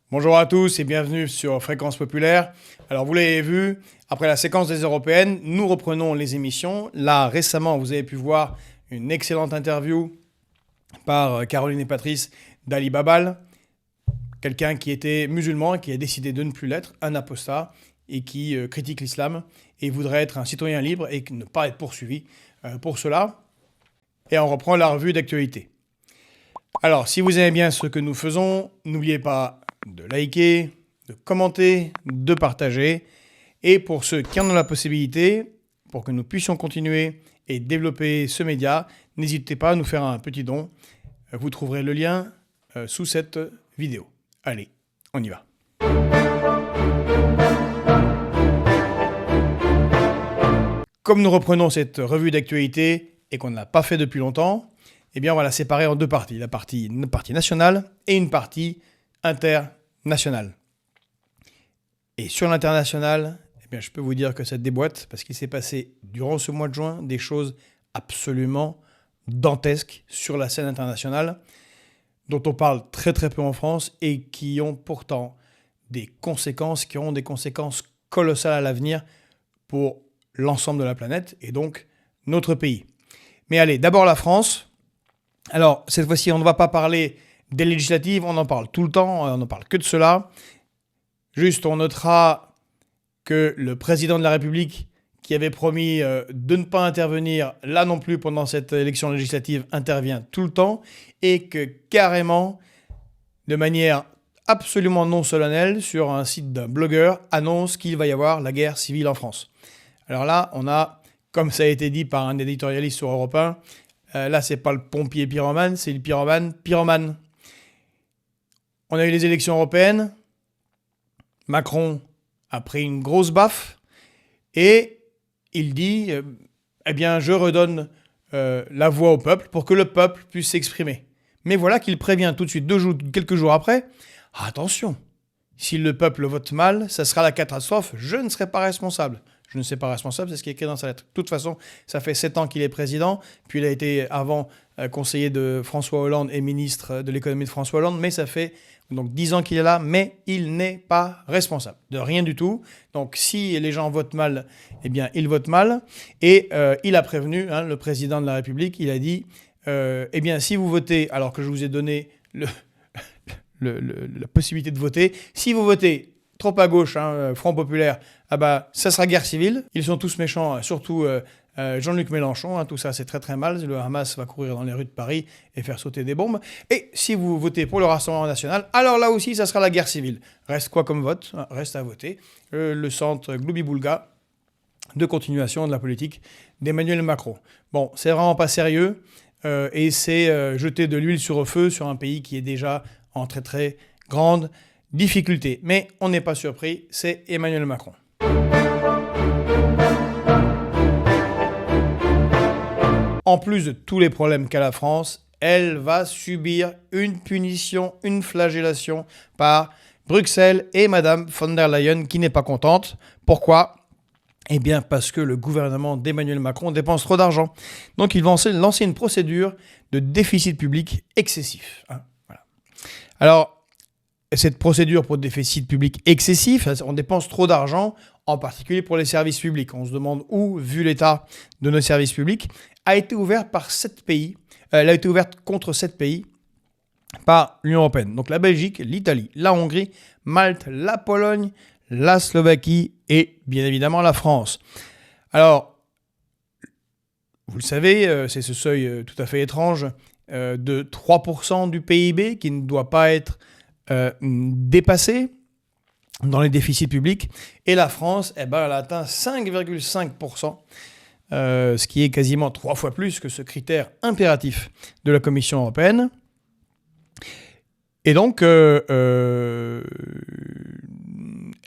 Bonjour à tous et bienvenue sur Fréquence Populaire. Alors vous l'avez vu, après la séquence des européennes, nous reprenons les émissions. Là, récemment, vous avez pu voir une excellente interview par Caroline et Patrice d'Ali Babal, quelqu'un qui était musulman et qui a décidé de ne plus l'être, un apostat, et qui critique l'islam et voudrait être un citoyen libre et ne pas être poursuivi pour cela. Et on reprend la revue d'actualité. Alors, si vous aimez bien ce que nous faisons, n'oubliez pas de liker, de commenter, de partager. Et pour ceux qui en ont la possibilité, pour que nous puissions continuer et développer ce média, n'hésitez pas à nous faire un petit don. Vous trouverez le lien sous cette vidéo. Allez, on y va. Comme nous reprenons cette revue d'actualité et qu'on ne l'a pas fait depuis longtemps, eh bien on va la séparer en deux parties. Une partie nationale et une partie internationale. Et sur l'international, eh bien je peux vous dire que ça déboîte parce qu'il s'est passé durant ce mois de juin des choses absolument dantesques sur la scène internationale dont on parle très très peu en France et qui ont pourtant des conséquences, qui auront des conséquences colossales à l'avenir pour l'ensemble de la planète et donc notre pays. Mais allez, d'abord la France. Alors, cette fois-ci, on ne va pas parler des législatives, on en parle tout le temps, on n'en parle que de cela. Juste, on notera que le président de la République, qui avait promis de ne pas intervenir là non plus pendant cette élection législative, intervient tout le temps et que carrément, de manière absolument non solennelle, sur un site d'un blogueur, annonce qu'il va y avoir la guerre civile en France. Alors là, on a, comme ça a été dit par un éditorialiste sur Europe 1, là, c'est pas le pompier pyromane, c'est le pyromane pyromane. On a eu les élections européennes. Macron a pris une grosse baffe et il dit eh bien, je redonne la voix au peuple pour que le peuple puisse s'exprimer. Mais voilà qu'il prévient tout de suite, quelques jours après, attention, si le peuple vote mal, ça sera la catastrophe, je ne serai pas responsable. Je ne suis pas responsable, c'est ce qui est écrit dans sa lettre. De toute façon, ça fait 7 ans qu'il est président, puis il a été avant conseiller de François Hollande et ministre de l'économie de François Hollande, mais ça fait donc 10 ans qu'il est là, mais il n'est pas responsable de rien du tout. Donc si les gens votent mal, eh bien ils votent mal. Et il a prévenu, le président de la République, il a dit, eh bien si vous votez, alors que je vous ai donné la possibilité de voter, si vous votez trop à gauche, Front Populaire, ça sera guerre civile. Ils sont tous méchants, surtout Jean-Luc Mélenchon. Tout ça, c'est très très mal. Le Hamas va courir dans les rues de Paris et faire sauter des bombes. Et si vous votez pour le Rassemblement national, alors là aussi, ça sera la guerre civile. Reste quoi comme vote ? Reste à voter. Le centre Gloubi-Boulga de continuation de la politique d'Emmanuel Macron. Bon, c'est vraiment pas sérieux. Et c'est jeter de l'huile sur le feu sur un pays qui est déjà en très très grande difficulté. Mais on n'est pas surpris, c'est Emmanuel Macron. En plus de tous les problèmes qu'a la France, elle va subir une punition, une flagellation par Bruxelles et Madame von der Leyen qui n'est pas contente. Pourquoi ? Eh bien parce que le gouvernement d'Emmanuel Macron dépense trop d'argent. Donc ils vont lancer une procédure de déficit public excessif. Voilà. Alors, cette procédure pour déficit public excessif, on dépense trop d'argent, en particulier pour les services publics. On se demande où, vu l'état de nos services publics, a été ouverte par 7 pays. Elle a été ouverte contre 7 pays par l'Union européenne. Donc la Belgique, l'Italie, la Hongrie, Malte, la Pologne, la Slovaquie et bien évidemment la France. Alors, vous le savez, c'est ce seuil tout à fait étrange de 3% du PIB qui ne doit pas être dépassé dans les déficits publics. Et la France, elle a atteint 5,5%, ce qui est quasiment 3 fois plus que ce critère impératif de la Commission européenne. Et donc, elle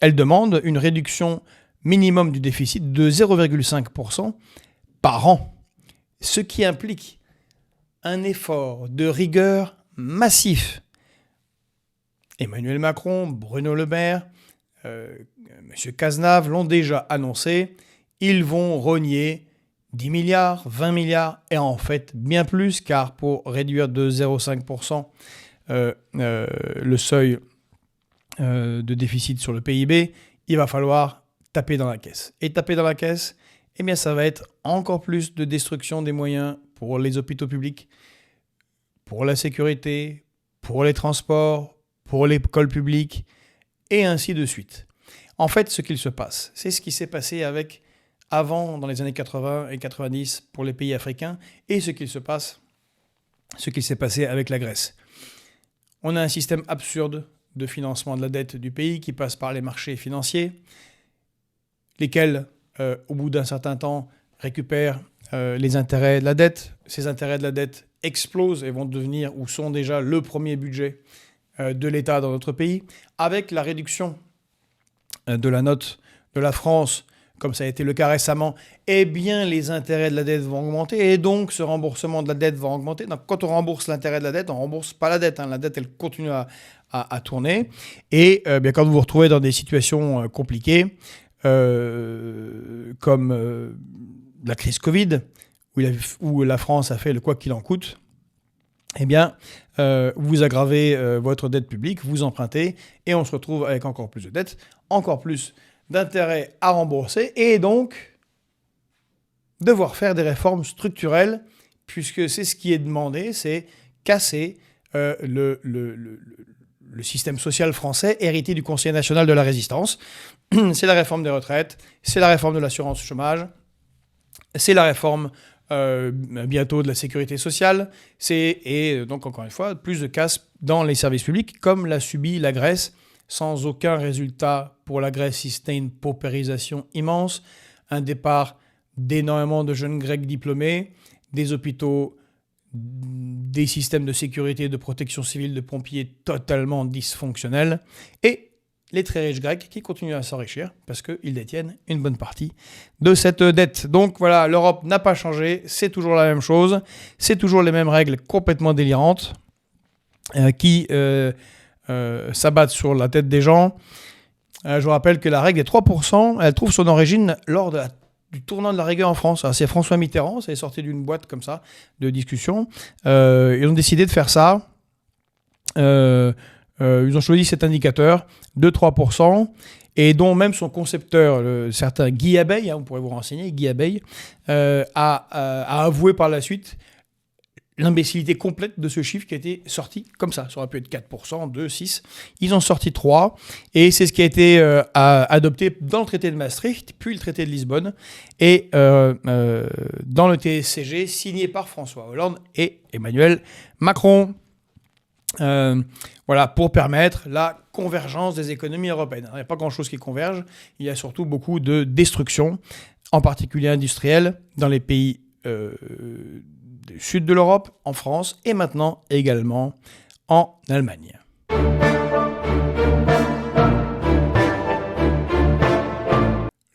demande une réduction minimum du déficit de 0,5% par an, ce qui implique un effort de rigueur massif. Emmanuel Macron, Bruno Le Maire, M. Cazenave l'ont déjà annoncé. Ils vont rogner 10 milliards, 20 milliards, et en fait bien plus, car pour réduire de 0,5% le seuil de déficit sur le PIB, il va falloir taper dans la caisse. Et taper dans la caisse, eh bien, ça va être encore plus de destruction des moyens pour les hôpitaux publics, pour la sécurité, pour les transports, pour l'école publique, et ainsi de suite. En fait, ce qu'il se passe, c'est ce qui s'est passé avant, dans les années 80 et 90, pour les pays africains, et ce qui s'est passé avec la Grèce. On a un système absurde de financement de la dette du pays qui passe par les marchés financiers, lesquels, au bout d'un certain temps, récupèrent les intérêts de la dette. Ces intérêts de la dette explosent et vont devenir, ou sont déjà, le premier budget de l'État dans notre pays, avec la réduction de la note de la France, comme ça a été le cas récemment, eh bien, les intérêts de la dette vont augmenter et donc ce remboursement de la dette va augmenter. Donc, quand on rembourse l'intérêt de la dette, on ne rembourse pas la dette. La dette, elle continue à tourner. Et bien, quand vous vous retrouvez dans des situations compliquées, comme la crise Covid, où la France a fait le quoi qu'il en coûte, eh bien, vous aggravez votre dette publique, vous empruntez, et on se retrouve avec encore plus de dettes, encore plus d'intérêts à rembourser, et donc devoir faire des réformes structurelles, puisque c'est ce qui est demandé, c'est casser le système social français hérité du Conseil national de la résistance. C'est la réforme des retraites, c'est la réforme de l'assurance chômage, c'est la réforme bientôt de la sécurité sociale, et donc encore une fois, plus de casse dans les services publics, comme l'a subi la Grèce, sans aucun résultat pour la Grèce, si c'était une paupérisation immense, un départ d'énormément de jeunes Grecs diplômés, des hôpitaux, des systèmes de sécurité, de protection civile, de pompiers totalement dysfonctionnels, et les très riches Grecs qui continuent à s'enrichir parce qu'ils détiennent une bonne partie de cette dette. Donc voilà, l'Europe n'a pas changé, c'est toujours la même chose, c'est toujours les mêmes règles complètement délirantes qui s'abattent sur la tête des gens. Je vous rappelle que la règle des 3%, elle trouve son origine lors du tournant de la rigueur en France. Alors, c'est François Mitterrand, ça est sorti d'une boîte comme ça de discussion. Ils ont décidé de faire ça. Ils ont choisi cet indicateur de 3%, et dont même son concepteur, le certain Guy Abeille, vous pourrez vous renseigner, Guy Abeille, a avoué par la suite l'imbécilité complète de ce chiffre qui a été sorti comme ça. Ça aurait pu être 4%, 2, 6. Ils ont sorti 3, et c'est ce qui a été adopté dans le traité de Maastricht, puis le traité de Lisbonne, et dans le TSCG, signé par François Hollande et Emmanuel Macron. Voilà, pour permettre la convergence des économies européennes. Il n'y a pas grand-chose qui converge, il y a surtout beaucoup de destruction, en particulier industrielle, dans les pays du sud de l'Europe, en France, et maintenant également en Allemagne.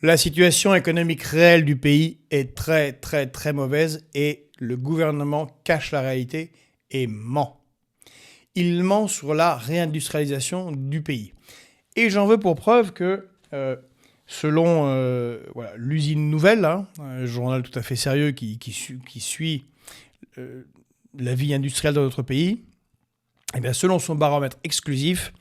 La situation économique réelle du pays est très très très mauvaise, et le gouvernement cache la réalité et ment. Il ment sur la réindustrialisation du pays. Et j'en veux pour preuve que, selon l'usine Nouvelle, un journal tout à fait sérieux qui suit la vie industrielle dans notre pays, eh bien, selon son baromètre exclusif,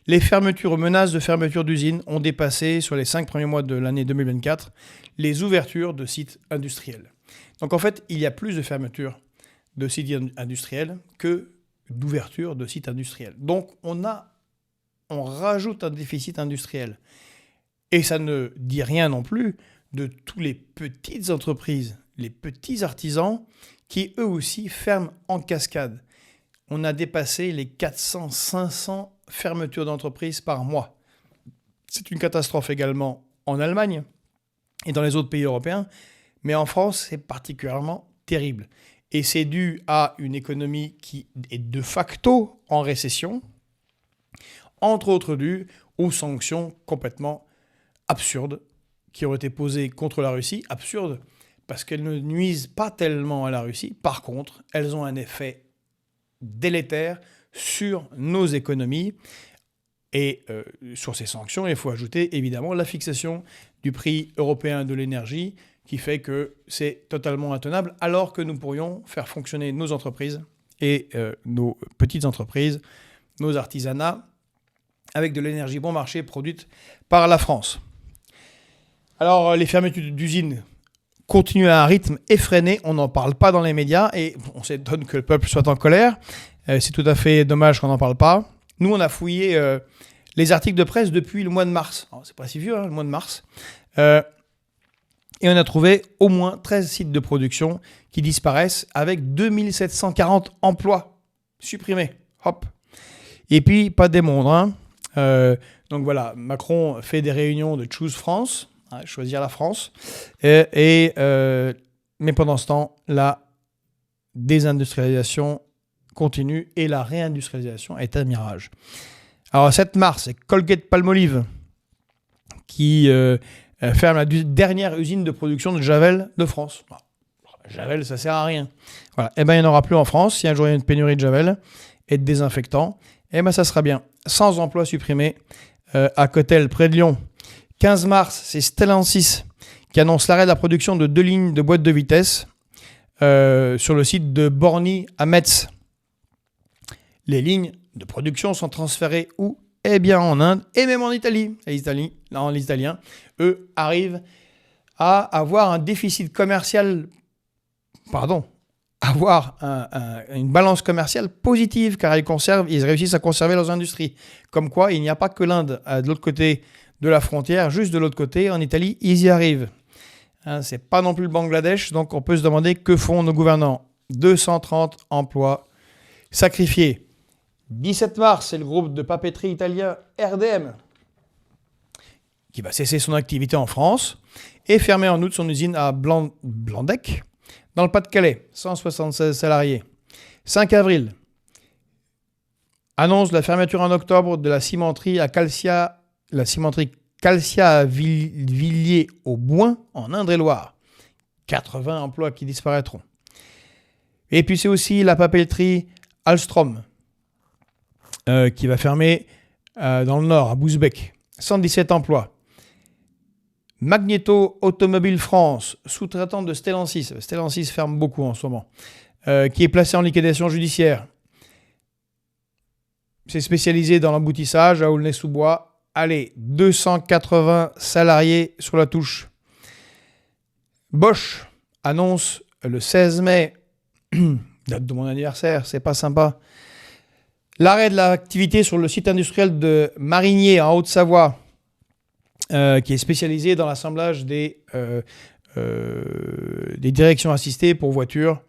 les fermetures ou menaces de fermeture d'usines ont dépassé, sur les 5 premiers mois de l'année 2024, les ouvertures de sites industriels. Donc en fait, il y a plus de fermetures de sites industriels que d'ouverture de sites industriels. Donc on rajoute un déficit industriel. Et ça ne dit rien non plus de tous les petites entreprises, les petits artisans qui eux aussi ferment en cascade. On a dépassé les 400-500 fermetures d'entreprises par mois. C'est une catastrophe également en Allemagne et dans les autres pays européens, mais en France, c'est particulièrement terrible. Et c'est dû à une économie qui est de facto en récession, entre autres dû aux sanctions complètement absurdes qui ont été posées contre la Russie. Absurdes parce qu'elles ne nuisent pas tellement à la Russie. Par contre, elles ont un effet délétère sur nos économies. Et sur ces sanctions, il faut ajouter évidemment la fixation du prix européen de l'énergie, qui fait que c'est totalement intenable, alors que nous pourrions faire fonctionner nos entreprises et nos petites entreprises, nos artisanats, avec de l'énergie bon marché produite par la France. Alors, les fermetures d'usines continuent à un rythme effréné. On n'en parle pas dans les médias et on s'étonne que le peuple soit en colère. C'est tout à fait dommage qu'on n'en parle pas. Nous, on a fouillé les articles de presse depuis le mois de mars. Alors, c'est pas si vieux, le mois de mars. Et on a trouvé au moins 13 sites de production qui disparaissent avec 2740 emplois supprimés. Hop. Et puis, pas des moindres. Donc voilà, Macron fait des réunions de Choose France, choisir la France. Mais pendant ce temps, la désindustrialisation continue et la réindustrialisation est un mirage. Alors, 7 mars, c'est Colgate-Palmolive qui ferme la dernière usine de production de Javel de France. Javel, ça sert à rien. Voilà. Eh bien, il n'y en aura plus en France. Si un jour il y a une pénurie de Javel et de désinfectants, eh bien, ça sera bien. 100 emplois supprimés à Cotel, près de Lyon. 15 mars, c'est Stellantis qui annonce l'arrêt de la production de 2 lignes de boîtes de vitesse sur le site de Borny à Metz. Les lignes de production sont transférées où ? Eh bien, en Inde et même en Italie. Les Italiens, eux, arrivent à avoir un déficit commercial, avoir une balance commerciale positive, car ils réussissent à conserver leurs industries. Comme quoi, il n'y a pas que l'Inde de l'autre côté de la frontière, juste de l'autre côté, en Italie, ils y arrivent. C'est pas non plus le Bangladesh, donc on peut se demander que font nos gouvernants. 230 emplois sacrifiés. 17 mars, c'est le groupe de papeterie italien RDM qui va cesser son activité en France et fermer en août son usine à Blandec, dans le Pas-de-Calais, 176 salariés. 5 avril, annonce de la fermeture en octobre de la cimenterie à Calcia, la cimenterie Calcia à Villiers-au-Boin, en Indre-et-Loire. 80 emplois qui disparaîtront. Et puis c'est aussi la papeterie Alstom, qui va fermer dans le nord, à Bousbecq. 117 emplois. Magneto Automobile France, sous-traitant de Stellantis. Stellantis ferme beaucoup en ce moment. Qui est placé en liquidation judiciaire. C'est spécialisé dans l'emboutissage à Aulnay-sous-Bois. Allez, 280 salariés sur la touche. Bosch annonce le 16 mai, date de mon anniversaire, c'est pas sympa, l'arrêt de l'activité sur le site industriel de Marigné en Haute-Savoie, qui est spécialisé dans l'assemblage des directions assistées pour voitures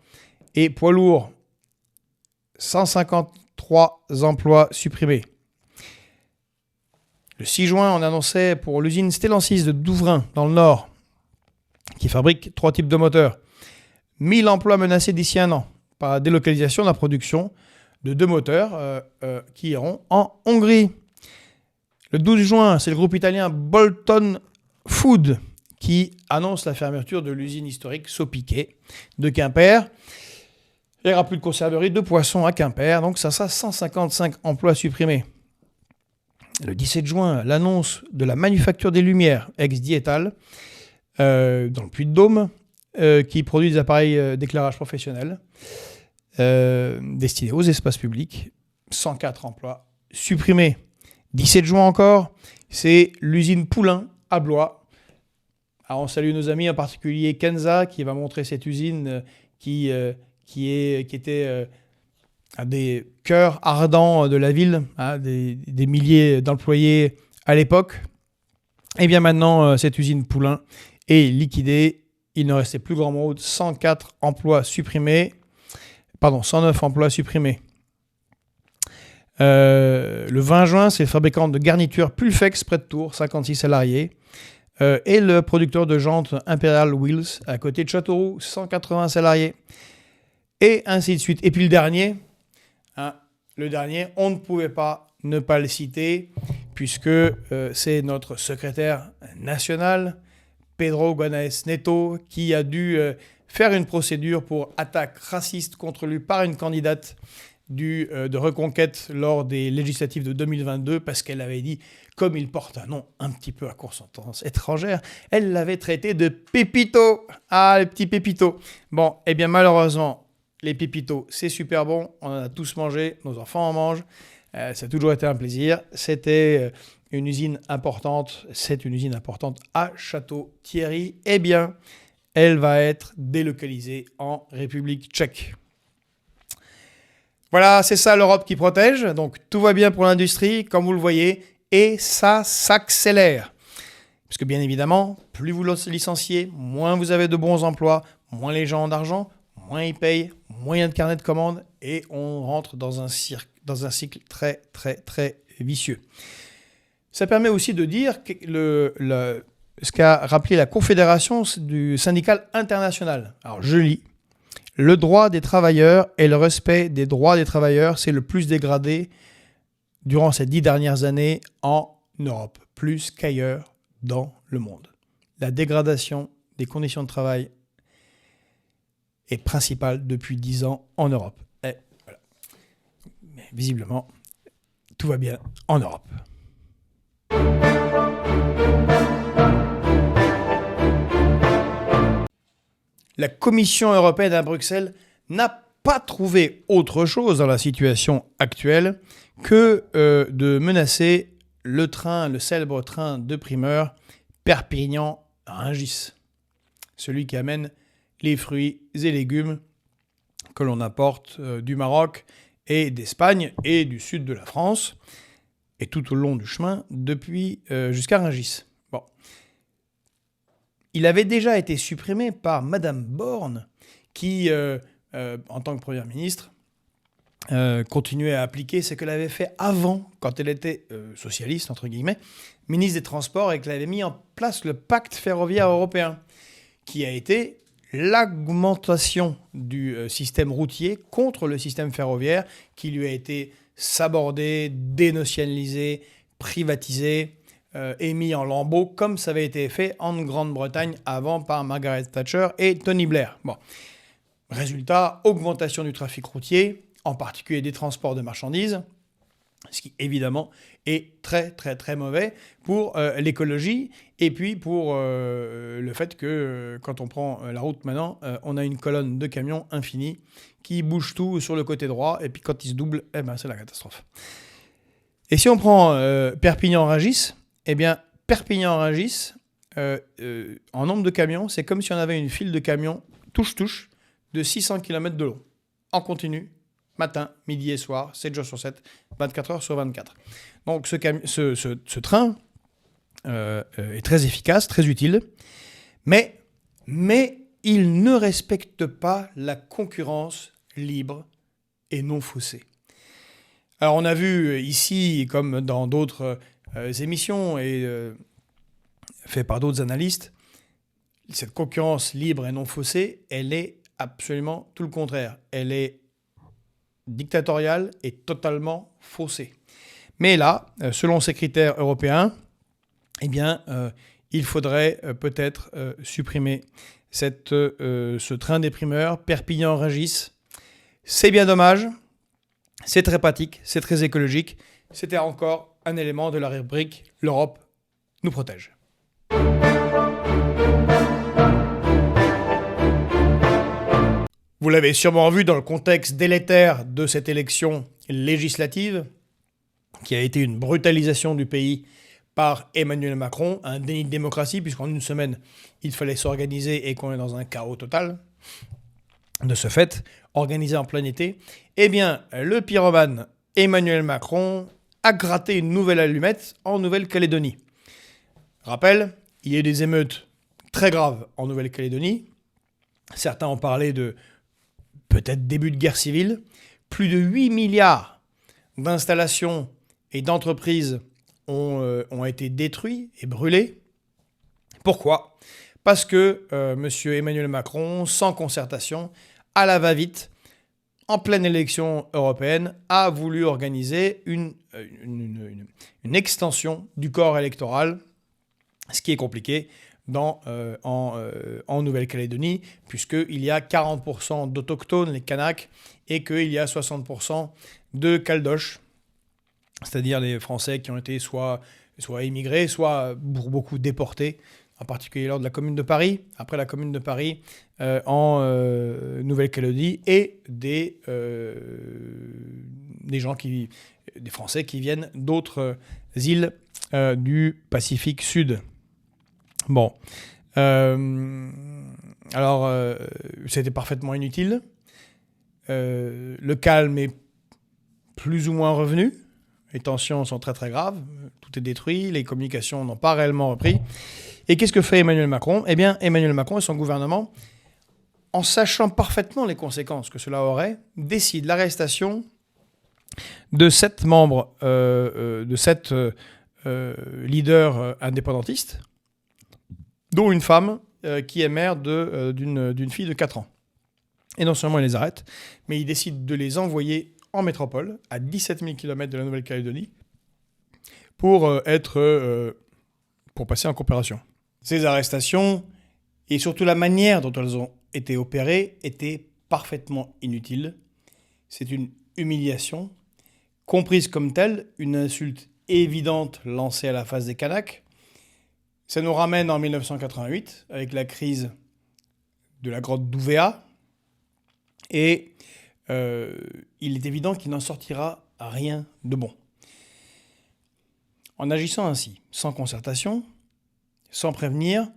et poids lourds. 153 emplois supprimés. Le 6 juin, on annonçait pour l'usine Stellantis de Douvrin, dans le Nord, qui fabrique 3 types de moteurs, 1000 emplois menacés d'ici un an par la délocalisation de la production de 2 moteurs qui iront en Hongrie. Le 12 juin, c'est le groupe italien Bolton Food qui annonce la fermeture de l'usine historique Sopiquet de Quimper. Il n'y aura plus de conserverie de poissons à Quimper, donc ça sera 155 emplois supprimés. Le 17 juin, l'annonce de la manufacture des Lumières, ex-Diétal, dans le Puy-de-Dôme, qui produit des appareils d'éclairage professionnel destinés aux espaces publics. 104 emplois supprimés. 17 juin encore, c'est l'usine Poulain à Blois. Alors on salue nos amis, en particulier Kenza, qui va montrer cette usine qui était un des cœurs ardents de la ville, des milliers d'employés à l'époque. Et bien maintenant, cette usine Poulain est liquidée. Il ne restait plus grand monde. 109 emplois supprimés. Le 20 juin, c'est le fabricant de garnitures Pulfex près de Tours, 56 salariés. Et le producteur de jantes Imperial Wheels à côté de Châteauroux, 180 salariés. Et ainsi de suite. Et puis le dernier, on ne pouvait pas ne pas le citer, puisque c'est notre secrétaire national, Pedro Guanais Neto, qui a dû faire une procédure pour attaque raciste contre lui par une candidate de Reconquête lors des législatives de 2022, parce qu'elle avait dit, comme il porte un nom un petit peu à consonance étrangère, elle l'avait traité de Pépito. Ah, le petit Pépito. Bon, eh bien malheureusement, les pépitos, c'est super bon. On en a tous mangé. Nos enfants en mangent. Ça a toujours été un plaisir. C'était une usine importante. C'est une usine importante à Château-Thierry. Eh bien, elle va être délocalisée en République tchèque. Voilà, c'est ça l'Europe qui protège. Donc tout va bien pour l'industrie, comme vous le voyez, et ça s'accélère. Parce que bien évidemment, plus vous licenciez, moins vous avez de bons emplois, moins les gens ont d'argent, moins ils payent, moins il y a de carnet de commandes, et on rentre dans un cycle très, très, très vicieux. Ça permet aussi de dire que ce qu'a rappelé la Confédération du syndical international. Alors je lis. Le droit des travailleurs et le respect des droits des travailleurs, c'est le plus dégradé durant ces 10 dernières années en Europe, plus qu'ailleurs dans le monde. La dégradation des conditions de travail est principale depuis 10 ans en Europe. Et voilà. Mais visiblement, tout va bien en Europe. La Commission européenne à Bruxelles n'a pas trouvé autre chose dans la situation actuelle que de menacer le célèbre train de primeur Perpignan-Rungis, celui qui amène les fruits et légumes que l'on apporte du Maroc et d'Espagne et du sud de la France, et tout au long du chemin depuis jusqu'à Rungis. Bon. Il avait déjà été supprimé par Madame Borne, qui, en tant que Première ministre, continuait à appliquer ce qu'elle avait fait avant, quand elle était socialiste, entre guillemets, ministre des Transports, et qu'elle avait mis en place le pacte ferroviaire européen, qui a été l'augmentation du système routier contre le système ferroviaire, qui lui a été sabordé, dénationalisé, privatisé, et mis en lambeaux, comme ça avait été fait en Grande-Bretagne avant par Margaret Thatcher et Tony Blair. Bon. Résultat, augmentation du trafic routier, en particulier des transports de marchandises, ce qui évidemment est très très très mauvais pour l'écologie et puis pour le fait que quand on prend la route maintenant, on a une colonne de camions infinie qui bouge tout sur le côté droit et puis quand il se double, eh ben, c'est la catastrophe. Et si on prend Perpignan-Rungis, eh bien, Perpignan-Rungis, en nombre de camions, c'est comme si on avait une file de camions touche-touche de 600 km de long, en matin, midi et soir, 7 jours sur 7, 24 heures sur 24. Donc ce train est très efficace, très utile, mais il ne respecte pas la concurrence libre et non faussée. Alors on a vu ici, comme dans d'autres émissions et fait par d'autres analystes, cette concurrence libre et non faussée, elle est absolument tout le contraire. Elle est dictatoriale et totalement faussée. Mais là, selon ces critères européens, eh bien, il faudrait peut-être supprimer ce train des primeurs Perpignan-Rungis. C'est bien dommage, c'est très pratique, c'est très écologique. C'était encore un élément de la rubrique « L'Europe nous protège ». Vous l'avez sûrement vu dans le contexte délétère de cette élection législative, qui a été une brutalisation du pays par Emmanuel Macron, un déni de démocratie, puisqu'en une semaine, il fallait s'organiser et qu'on est dans un chaos total. De ce fait, organisé en plein été, eh bien, le pyromane Emmanuel Macron a gratté une nouvelle allumette en Nouvelle-Calédonie. Rappel, il y a eu des émeutes très graves en Nouvelle-Calédonie. Certains ont parlé de peut-être début de guerre civile. Plus de 8 milliards d'installations et d'entreprises ont été détruits et brûlés. Pourquoi ? Parce que M. Emmanuel Macron, sans concertation, à la va-vite, en pleine élection européenne, a voulu organiser une extension du corps électoral, ce qui est compliqué en Nouvelle-Calédonie, puisqu'il y a 40% d'autochtones, les Kanaks, et qu'il y a 60% de Caldoches, c'est-à-dire les Français qui ont été soit immigrés, soit pour beaucoup déportés, en particulier lors de la Commune de Paris, après la Commune de Paris en Nouvelle-Calédonie, et des gens qui des Français qui viennent d'autres îles du Pacifique Sud. Bon. C'était parfaitement inutile. Le calme est plus ou moins revenu. Les tensions sont très très graves. Tout est détruit. Les communications n'ont pas réellement repris. Et qu'est-ce que fait Emmanuel Macron ? Eh bien, Emmanuel Macron et son gouvernement, en sachant parfaitement les conséquences que cela aurait, décident l'arrestation de 7 membres, de 7 leaders indépendantistes, dont une femme qui est mère d'une fille de 4 ans. Et non seulement ils les arrêtent, mais ils décident de les envoyer en métropole, à 17 000 km de la Nouvelle-Calédonie, pour passer en coopération. Ces arrestations, et surtout la manière dont elles ont été opérées, étaient parfaitement inutiles. C'est une humiliation, comprise comme telle, une insulte évidente lancée à la face des Kanaks. Ça nous ramène en 1988, avec la crise de la grotte d'Ouvéa, et il est évident qu'il n'en sortira rien de bon. En agissant ainsi, sans concertation, sans prévenir,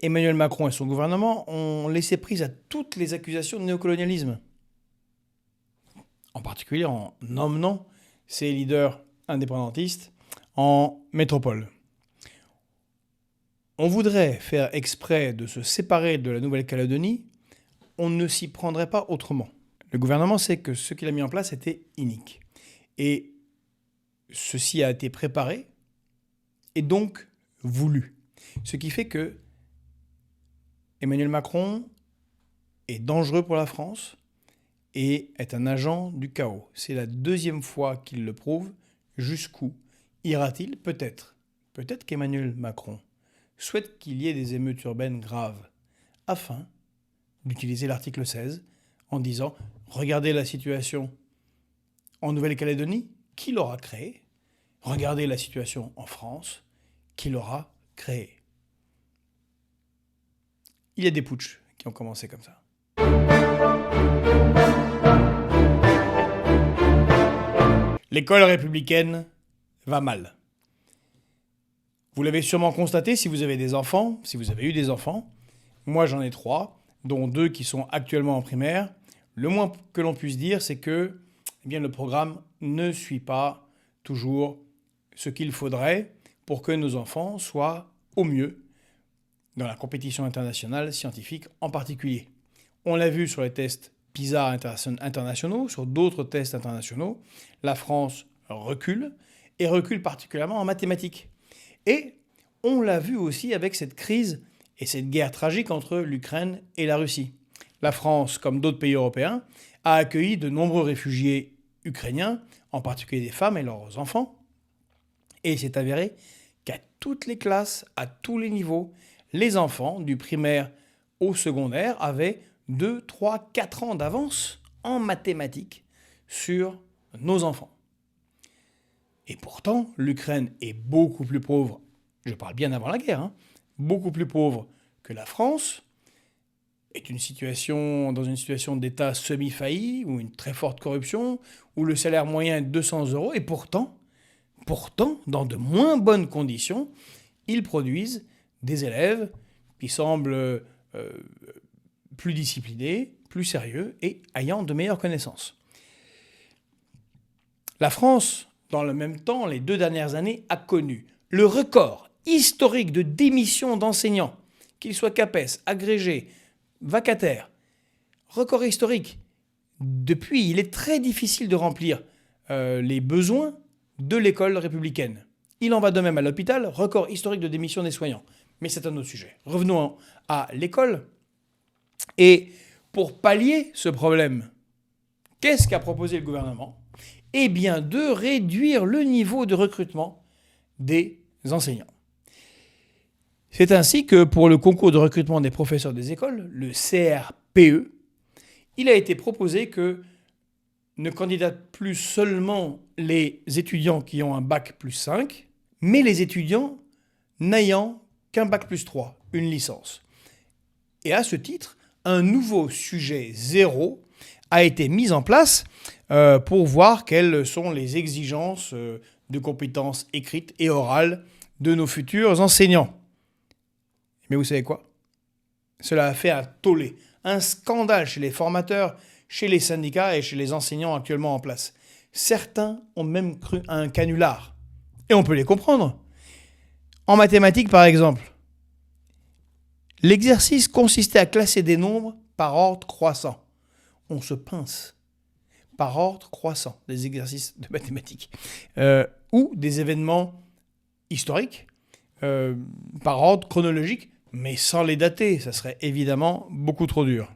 Emmanuel Macron et son gouvernement ont laissé prise à toutes les accusations de néocolonialisme, en particulier en emmenant ces leaders indépendantistes en métropole. On voudrait faire exprès de se séparer de la Nouvelle-Calédonie, on ne s'y prendrait pas autrement. Le gouvernement sait que ce qu'il a mis en place était inique. Et ceci a été préparé et donc voulu. Ce qui fait que Emmanuel Macron est dangereux pour la France et est un agent du chaos. C'est la 2e fois qu'il le prouve. Jusqu'où ira-t-il ? Peut-être. Peut-être qu'Emmanuel Macron souhaite qu'il y ait des émeutes urbaines graves afin d'utiliser l'article 16 en disant « Regardez la situation en Nouvelle-Calédonie, qui l'aura créée ? Regardez la situation en France, qui l'aura créée ?» Il y a des putschs qui ont commencé comme ça. L'école républicaine va mal. Vous l'avez sûrement constaté si vous avez des enfants, si vous avez eu des enfants. Moi, j'en ai 3, dont 2 qui sont actuellement en primaire. Le moins que l'on puisse dire, c'est que le programme ne suit pas toujours ce qu'il faudrait pour que nos enfants soient au mieux dans la compétition internationale scientifique en particulier. On l'a vu sur les tests PISA internationaux, sur d'autres tests internationaux, la France recule, et recule particulièrement en mathématiques. Et on l'a vu aussi avec cette crise et cette guerre tragique entre l'Ukraine et la Russie. La France, comme d'autres pays européens, a accueilli de nombreux réfugiés ukrainiens, en particulier des femmes et leurs enfants. Et il s'est avéré qu'à toutes les classes, à tous les niveaux, les enfants, du primaire au secondaire, avaient 2, 3, 4 ans d'avance en mathématiques sur nos enfants. Et pourtant, l'Ukraine est beaucoup plus pauvre, je parle bien avant la guerre, beaucoup plus pauvre que la France, est dans une situation d'État semi-failli, ou une très forte corruption, où le salaire moyen est de 200 €, et pourtant, dans de moins bonnes conditions, ils produisent des élèves qui semblent plus disciplinés, plus sérieux et ayant de meilleures connaissances. La France, dans le même temps, les 2 dernières années, a connu le record historique de démission d'enseignants, qu'ils soient CAPES, agrégés, vacataires. Record historique. Depuis, il est très difficile de remplir les besoins de l'école républicaine. Il en va de même à l'hôpital, record historique de démission des soignants. Mais c'est un autre sujet. Revenons à l'école. Et pour pallier ce problème, qu'est-ce qu'a proposé le gouvernement ? Eh bien, de réduire le niveau de recrutement des enseignants. C'est ainsi que pour le concours de recrutement des professeurs des écoles, le CRPE, il a été proposé que ne candidatent plus seulement les étudiants qui ont un bac plus 5, mais les étudiants n'ayant qu'un bac plus 3, une licence. Et à ce titre, un nouveau sujet 0 a été mise en place pour voir quelles sont les exigences de compétences écrites et orales de nos futurs enseignants. Mais vous savez quoi? Cela a fait un tollé, un scandale chez les formateurs, chez les syndicats et chez les enseignants actuellement en place. Certains ont même cru à un canular. Et on peut les comprendre. En mathématiques, par exemple, l'exercice consistait à classer des nombres par ordre croissant. On se pince. Par ordre croissant, des exercices de mathématiques. Ou des événements historiques, par ordre chronologique, mais sans les dater. Ça serait évidemment beaucoup trop dur.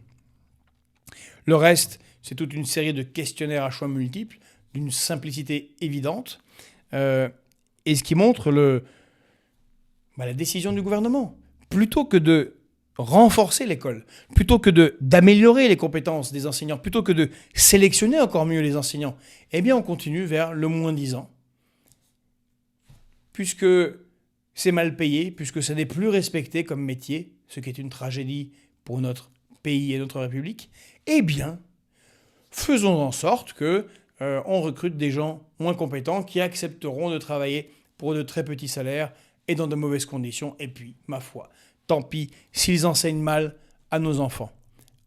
Le reste, c'est toute une série de questionnaires à choix multiples, d'une simplicité évidente, et ce qui montre la décision du gouvernement. Plutôt que de renforcer l'école, plutôt que d'améliorer les compétences des enseignants, plutôt que de sélectionner encore mieux les enseignants, eh bien on continue vers le moins-disant. Puisque c'est mal payé, puisque ça n'est plus respecté comme métier, ce qui est une tragédie pour notre pays et notre République, eh bien, faisons en sorte que on recrute des gens moins compétents qui accepteront de travailler pour de très petits salaires et dans de mauvaises conditions. Et puis, ma foi, tant pis s'ils enseignent mal à nos enfants.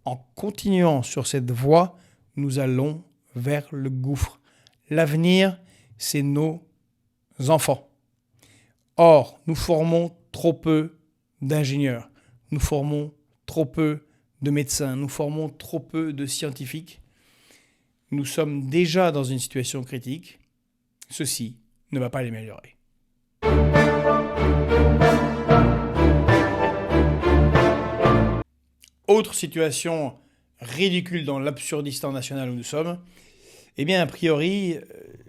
En continuant sur cette voie, nous allons vers le gouffre. L'avenir, c'est nos enfants. Or, nous formons trop peu d'ingénieurs, nous formons trop peu de médecins, nous formons trop peu de scientifiques. Nous sommes déjà dans une situation critique. Ceci ne va pas l'améliorer. Autre situation ridicule dans l'absurdistan national où nous sommes, eh bien, a priori,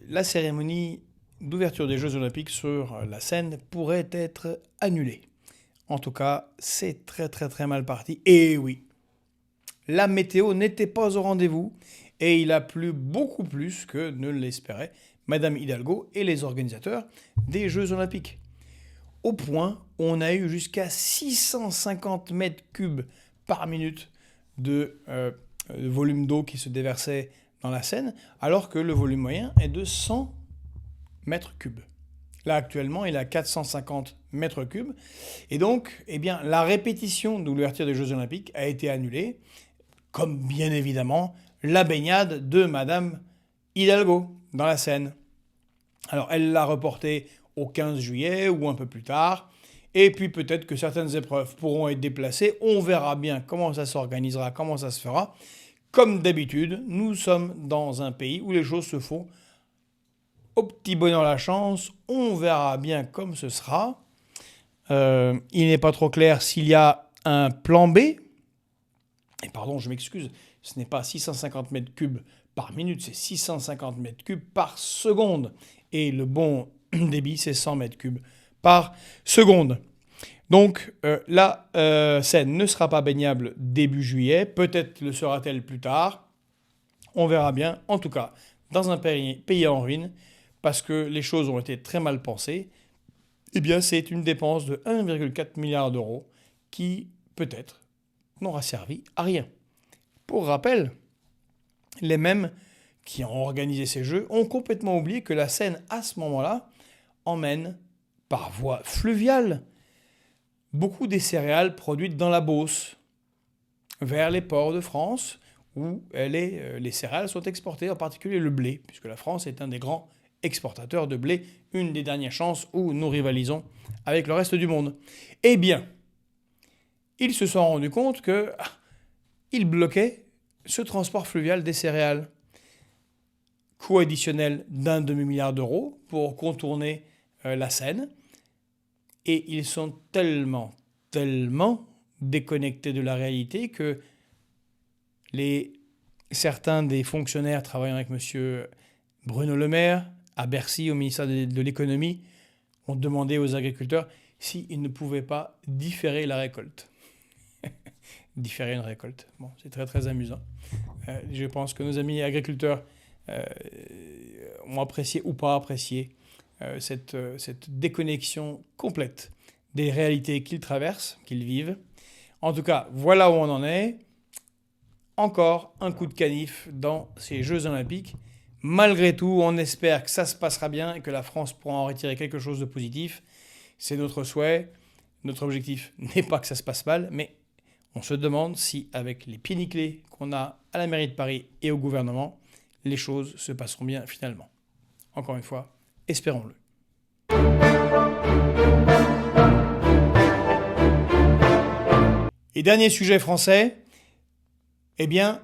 la cérémonie d'ouverture des Jeux Olympiques sur la scène pourrait être annulée. En tout cas, c'est très très très mal parti. Et oui, la météo n'était pas au rendez-vous et il a plu beaucoup plus que ne l'espérait Madame Hidalgo et les organisateurs des Jeux Olympiques. Au point où on a eu jusqu'à 650 mètres cubes par minute de volume d'eau qui se déversait dans la Seine, alors que le volume moyen est de 100 mètres cubes. Là, actuellement, il est à 450 mètres cubes. Et donc, eh bien, la répétition de l'ouverture des Jeux Olympiques a été annulée, comme bien évidemment la baignade de Madame Hidalgo dans la Seine. Alors, elle l'a reportée au 15 juillet ou un peu plus tard. Et puis peut-être que certaines épreuves pourront être déplacées. On verra bien comment ça s'organisera, comment ça se fera. Comme d'habitude, nous sommes dans un pays où les choses se font au petit bonheur la chance. On verra bien comme ce sera. Il n'est pas trop clair s'il y a un plan B. Et pardon, je m'excuse, ce n'est pas 650 mètres cubes par minute, c'est 650 mètres cubes par seconde. Et le bon débit, c'est 100 mètres cubes par seconde. Donc la Seine ne sera pas baignable début juillet, peut-être le sera-t-elle plus tard, on verra bien. En tout cas, dans un pays en ruine, parce que les choses ont été très mal pensées, eh bien c'est une dépense de 1,4 milliard d'euros qui, peut-être, n'aura servi à rien. Pour rappel, les mêmes qui ont organisé ces Jeux ont complètement oublié que la Seine, à ce moment-là, emmène par voie fluviale beaucoup des céréales produites dans la Beauce vers les ports de France où les céréales sont exportées, en particulier le blé, puisque la France est un des grands exportateurs de blé, une des dernières chances où nous rivalisons avec le reste du monde. Eh bien, ils se sont rendus compte qu'ils bloquaient ce transport fluvial des céréales. Coût additionnel d'1 demi-milliard d'euros pour contourner la Seine. Et ils sont tellement déconnectés de la réalité que certains des fonctionnaires travaillant avec M. Bruno Le Maire, à Bercy, au ministère de l'économie, ont demandé aux agriculteurs s'ils ne pouvaient pas différer la récolte. Différer une récolte. Bon, c'est très très amusant. Je pense que nos amis agriculteurs ont apprécié ou pas apprécié cette déconnexion complète des réalités qu'ils traversent, qu'ils vivent. En tout cas, voilà où on en est. encore un coup de canif dans ces Jeux Olympiques. Malgré tout, on espère que ça se passera bien et que la France pourra en retirer quelque chose de positif. C'est notre souhait. Notre objectif n'est pas que ça se passe mal, mais on se demande si, avec les pieds nickelés qu'on a à la mairie de Paris et au gouvernement, les choses se passeront bien finalement. Encore une fois, espérons-le. Et dernier sujet français, eh bien,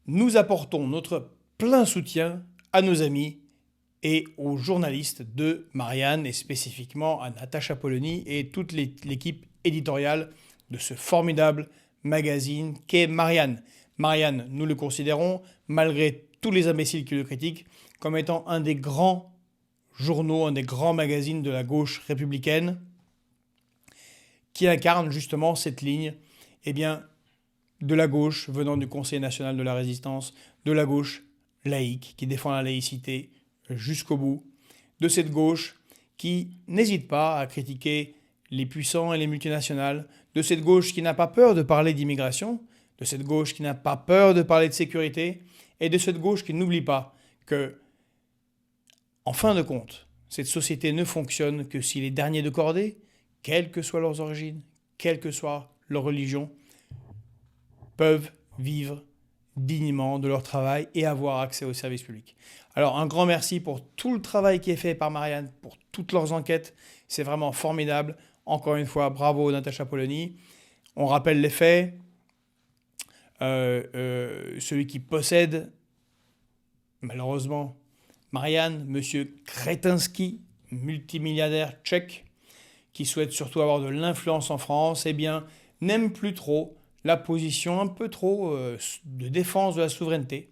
nous apportons notre plein soutien à nos amis et aux journalistes de Marianne, et spécifiquement à Natacha Polony et toute l'équipe éditoriale de ce formidable magazine qu'est Marianne. Marianne, nous le considérons, malgré tous les imbéciles qui le critiquent, comme étant un des grands journaux, un des grands magazines de la gauche républicaine, qui incarne justement cette ligne, eh bien, de la gauche venant du Conseil national de la résistance, de la gauche laïque qui défend la laïcité jusqu'au bout, de cette gauche qui n'hésite pas à critiquer les puissants et les multinationales, de cette gauche qui n'a pas peur de parler d'immigration, de cette gauche qui n'a pas peur de parler de sécurité, et de cette gauche qui n'oublie pas que, en fin de compte, cette société ne fonctionne que si les derniers de cordée, quelles que soient leurs origines, quelle que soit leur religion, peuvent vivre dignement de leur travail et avoir accès aux services publics. Alors un grand merci pour tout le travail qui est fait par Marianne, pour toutes leurs enquêtes. C'est vraiment formidable. Encore une fois, bravo Natacha Polony. On rappelle les faits. Celui qui possède, malheureusement, Marianne, monsieur Kretinsky, multimilliardaire tchèque, qui souhaite surtout avoir de l'influence en France, eh bien, n'aime plus trop la position un peu trop de défense de la souveraineté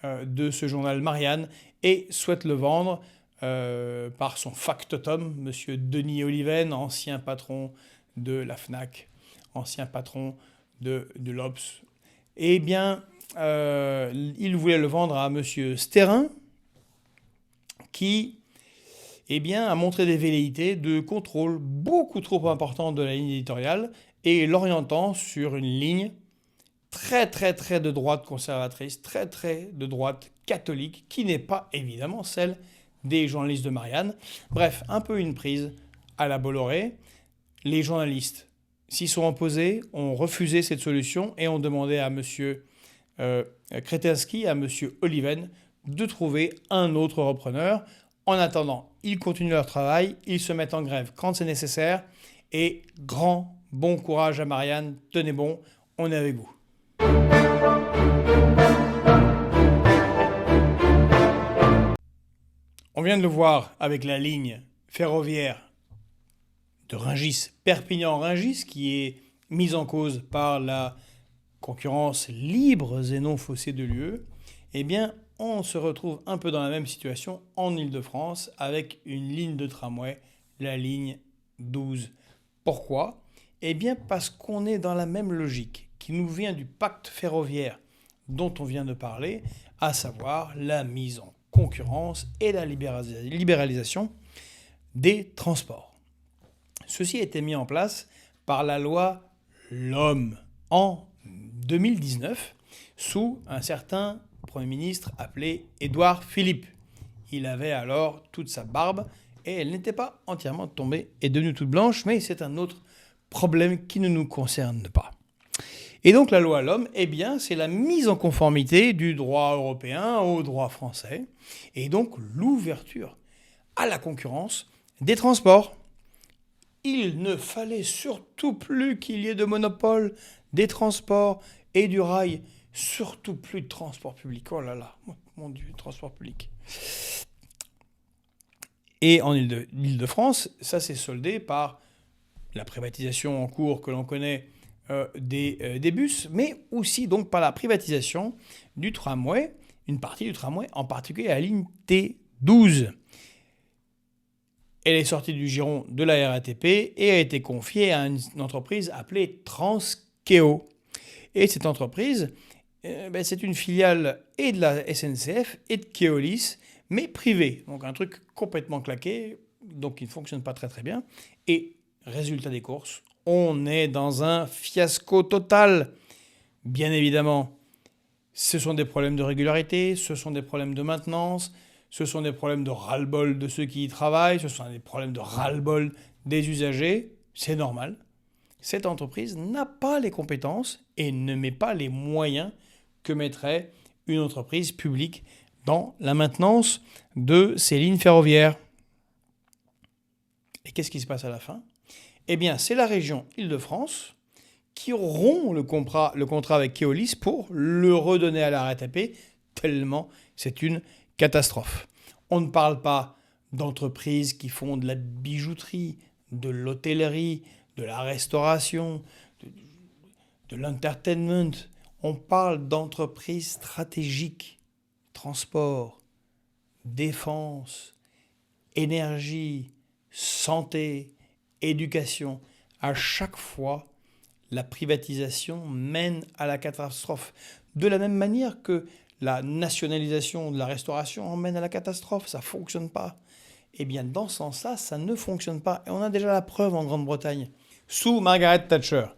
de ce journal Marianne et souhaite le vendre par son factotum, monsieur Denis Oliven, ancien patron de la FNAC, ancien patron de l'Obs. Eh bien, il voulait le vendre à monsieur Sterrin, qui a montré des velléités de contrôle beaucoup trop importantes de la ligne éditoriale et l'orientant sur une ligne très de droite conservatrice, très de droite catholique, qui n'est pas évidemment celle des journalistes de Marianne. Bref, un peu une prise à la Bolloré. Les journalistes s'y sont opposés, ont refusé cette solution et ont demandé à M. Kretinsky, à M. Oliven, de trouver un autre repreneur. En attendant, ils continuent leur travail, ils se mettent en grève quand c'est nécessaire et bon courage à Marianne, tenez bon, on est avec vous. On vient de le voir avec la ligne ferroviaire de Rungis, Perpignan-Rungis, qui est mise en cause par la concurrence libre et non faussée de l'UE. Eh bien, on se retrouve un peu dans la même situation en Île-de-France avec une ligne de tramway, la ligne 12. Pourquoi ? Eh bien, parce qu'on est dans la même logique qui nous vient du pacte ferroviaire dont on vient de parler, à savoir la mise en concurrence et la libéralisation des transports. Ceci a été mis en place par la loi LOM en 2019 sous un certain Premier ministre appelé Édouard Philippe. Il avait alors toute sa barbe et elle n'était pas entièrement tombée et devenue toute blanche, mais c'est un autre problème qui ne nous concerne pas. Et donc la loi LOM, eh bien, c'est la mise en conformité du droit européen au droit français et donc l'ouverture à la concurrence des transports. Il ne fallait surtout plus qu'il y ait de monopole des transports et du rail. Surtout plus de transport public. Oh là là, mon Dieu, transport public. Et en Île-de-France, ça s'est soldé par la privatisation en cours que l'on connaît des bus, mais aussi donc par la privatisation du tramway, une partie du tramway, en particulier la ligne T12. Elle est sortie du giron de la RATP et a été confiée à une entreprise appelée Transkéo. Et cette entreprise, c'est une filiale et de la SNCF et de Keolis, mais privée. Donc un truc complètement claqué, donc qui ne fonctionne pas très bien. Et résultat des courses, on est dans un fiasco total. Bien évidemment, Ce sont des problèmes de régularité, ce sont des problèmes de maintenance, ce sont des problèmes de ras-le-bol de ceux qui y travaillent, ce sont des problèmes de ras-le-bol des usagers. C'est normal. Cette entreprise n'a pas les compétences et ne met pas les moyens que mettrait une entreprise publique dans la maintenance de ces lignes ferroviaires. Et qu'est-ce qui se passe à la fin? Eh bien, c'est la région Île-de-France qui rompt le contrat avec Keolis pour le redonner à la RATP, tellement c'est une catastrophe. On ne parle pas d'entreprises qui font de la bijouterie, de l'hôtellerie, de la restauration, de l'entertainment. On parle d'entreprises stratégiques, transport, défense, énergie, santé, éducation. À chaque fois, la privatisation mène à la catastrophe. De la même manière que la nationalisation de la restauration emmène à la catastrophe. Ça ne fonctionne pas. Eh bien, dans ce sens-là, ça ne fonctionne pas. Et on a déjà la preuve en Grande-Bretagne. Sous Margaret Thatcher,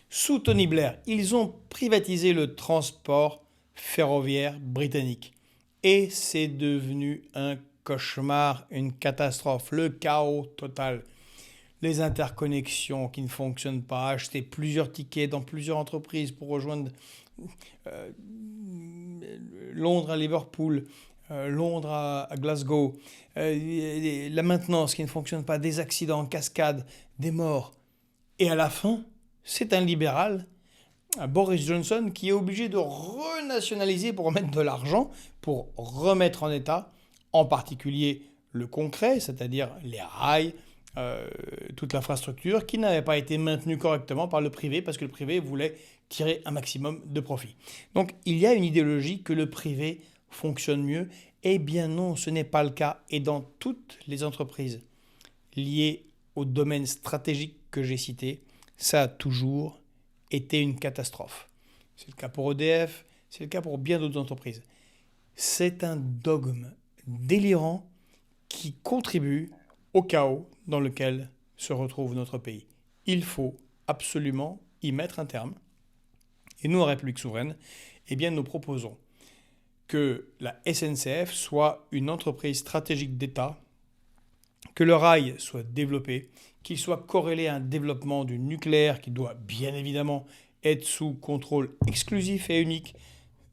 sous Tony Blair, ils ont privatisé le transport ferroviaire britannique. Et c'est devenu un cauchemar, une catastrophe, le chaos total. Les interconnexions qui ne fonctionnent pas, acheter plusieurs tickets dans plusieurs entreprises pour rejoindre Londres à Liverpool, Londres à Glasgow, la maintenance qui ne fonctionne pas, des accidents en cascade, des morts. Et à la fin, c'est un libéral, Boris Johnson, qui est obligé de renationaliser pour remettre de l'argent, pour remettre en état, en particulier le concret, c'est-à-dire les rails, toute l'infrastructure, qui n'avait pas été maintenue correctement par le privé, parce que le privé voulait tirer un maximum de profit. Donc il y a une idéologie que le privé fonctionne mieux. Eh bien non, ce n'est pas le cas. Et dans toutes les entreprises liées au domaine stratégique que j'ai cité, ça a toujours été une catastrophe. C'est le cas pour EDF, c'est le cas pour bien d'autres entreprises. C'est un dogme délirant qui contribue au chaos dans lequel se retrouve notre pays. Il faut absolument y mettre un terme. Et nous, en République souveraine, eh bien, nous proposons que la SNCF soit une entreprise stratégique d'État, que le rail soit développé, qu'il soit corrélé à un développement du nucléaire qui doit bien évidemment être sous contrôle exclusif et unique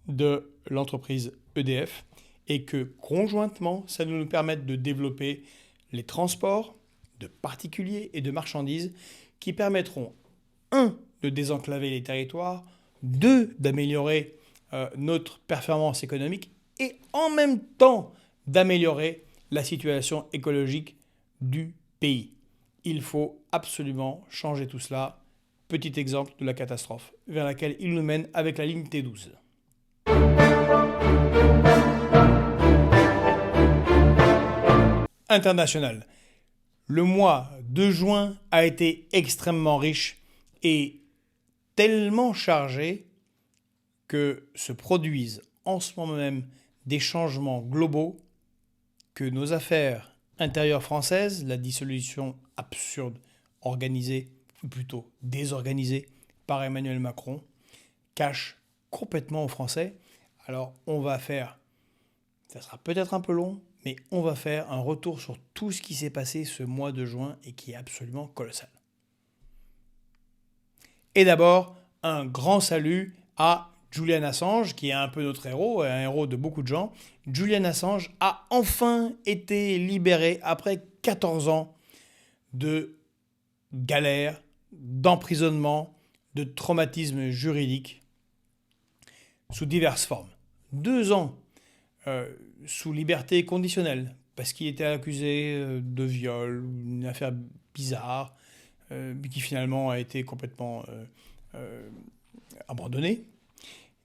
de l'entreprise EDF, et que conjointement, ça nous permette de développer les transports de particuliers et de marchandises qui permettront, 1, de désenclaver les territoires, 2, d'améliorer notre performance économique et en même temps d'améliorer la situation écologique du pays. Il faut absolument changer tout cela. Petit exemple de la catastrophe vers laquelle il nous mène avec la ligne T12. International. Le mois de juin a été extrêmement riche et tellement chargé que se produisent en ce moment même des changements globaux que nos affaires intérieures françaises, la dissolution absurde organisée, ou plutôt désorganisée par Emmanuel Macron, cachent complètement aux Français. Alors on va faire, ça sera peut-être un peu long, mais on va faire un retour sur tout ce qui s'est passé ce mois de juin et qui est absolument colossal. Et d'abord, un grand salut à Julian Assange, qui est un peu notre héros, un héros de beaucoup de gens. Julian Assange a enfin été libéré après 14 ans de galère, d'emprisonnement, de traumatisme juridique sous diverses formes. 2 ans sous liberté conditionnelle, parce qu'il était accusé de viol, une affaire bizarre, qui finalement a été complètement abandonnée.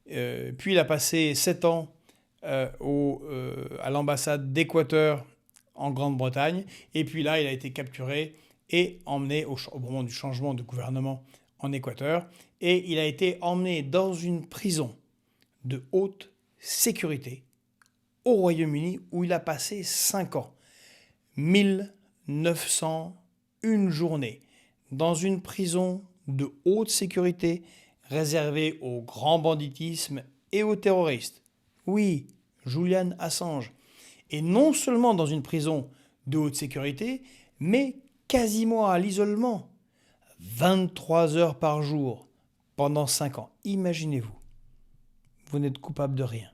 Puis il a passé 7 ans à l'ambassade d'Équateur en Grande-Bretagne. Et puis là, il a été capturé et emmené au moment du changement de gouvernement en Équateur. Et il a été emmené dans une prison de haute sécurité au Royaume-Uni où il a passé 5 ans. 1901 journées dans une prison de haute sécurité réservée au grand banditisme et au terroriste. Oui, Julian Assange. Et non seulement dans une prison de haute sécurité, mais quasiment à l'isolement. 23 heures par jour, pendant 5 ans. Imaginez-vous, vous n'êtes coupable de rien.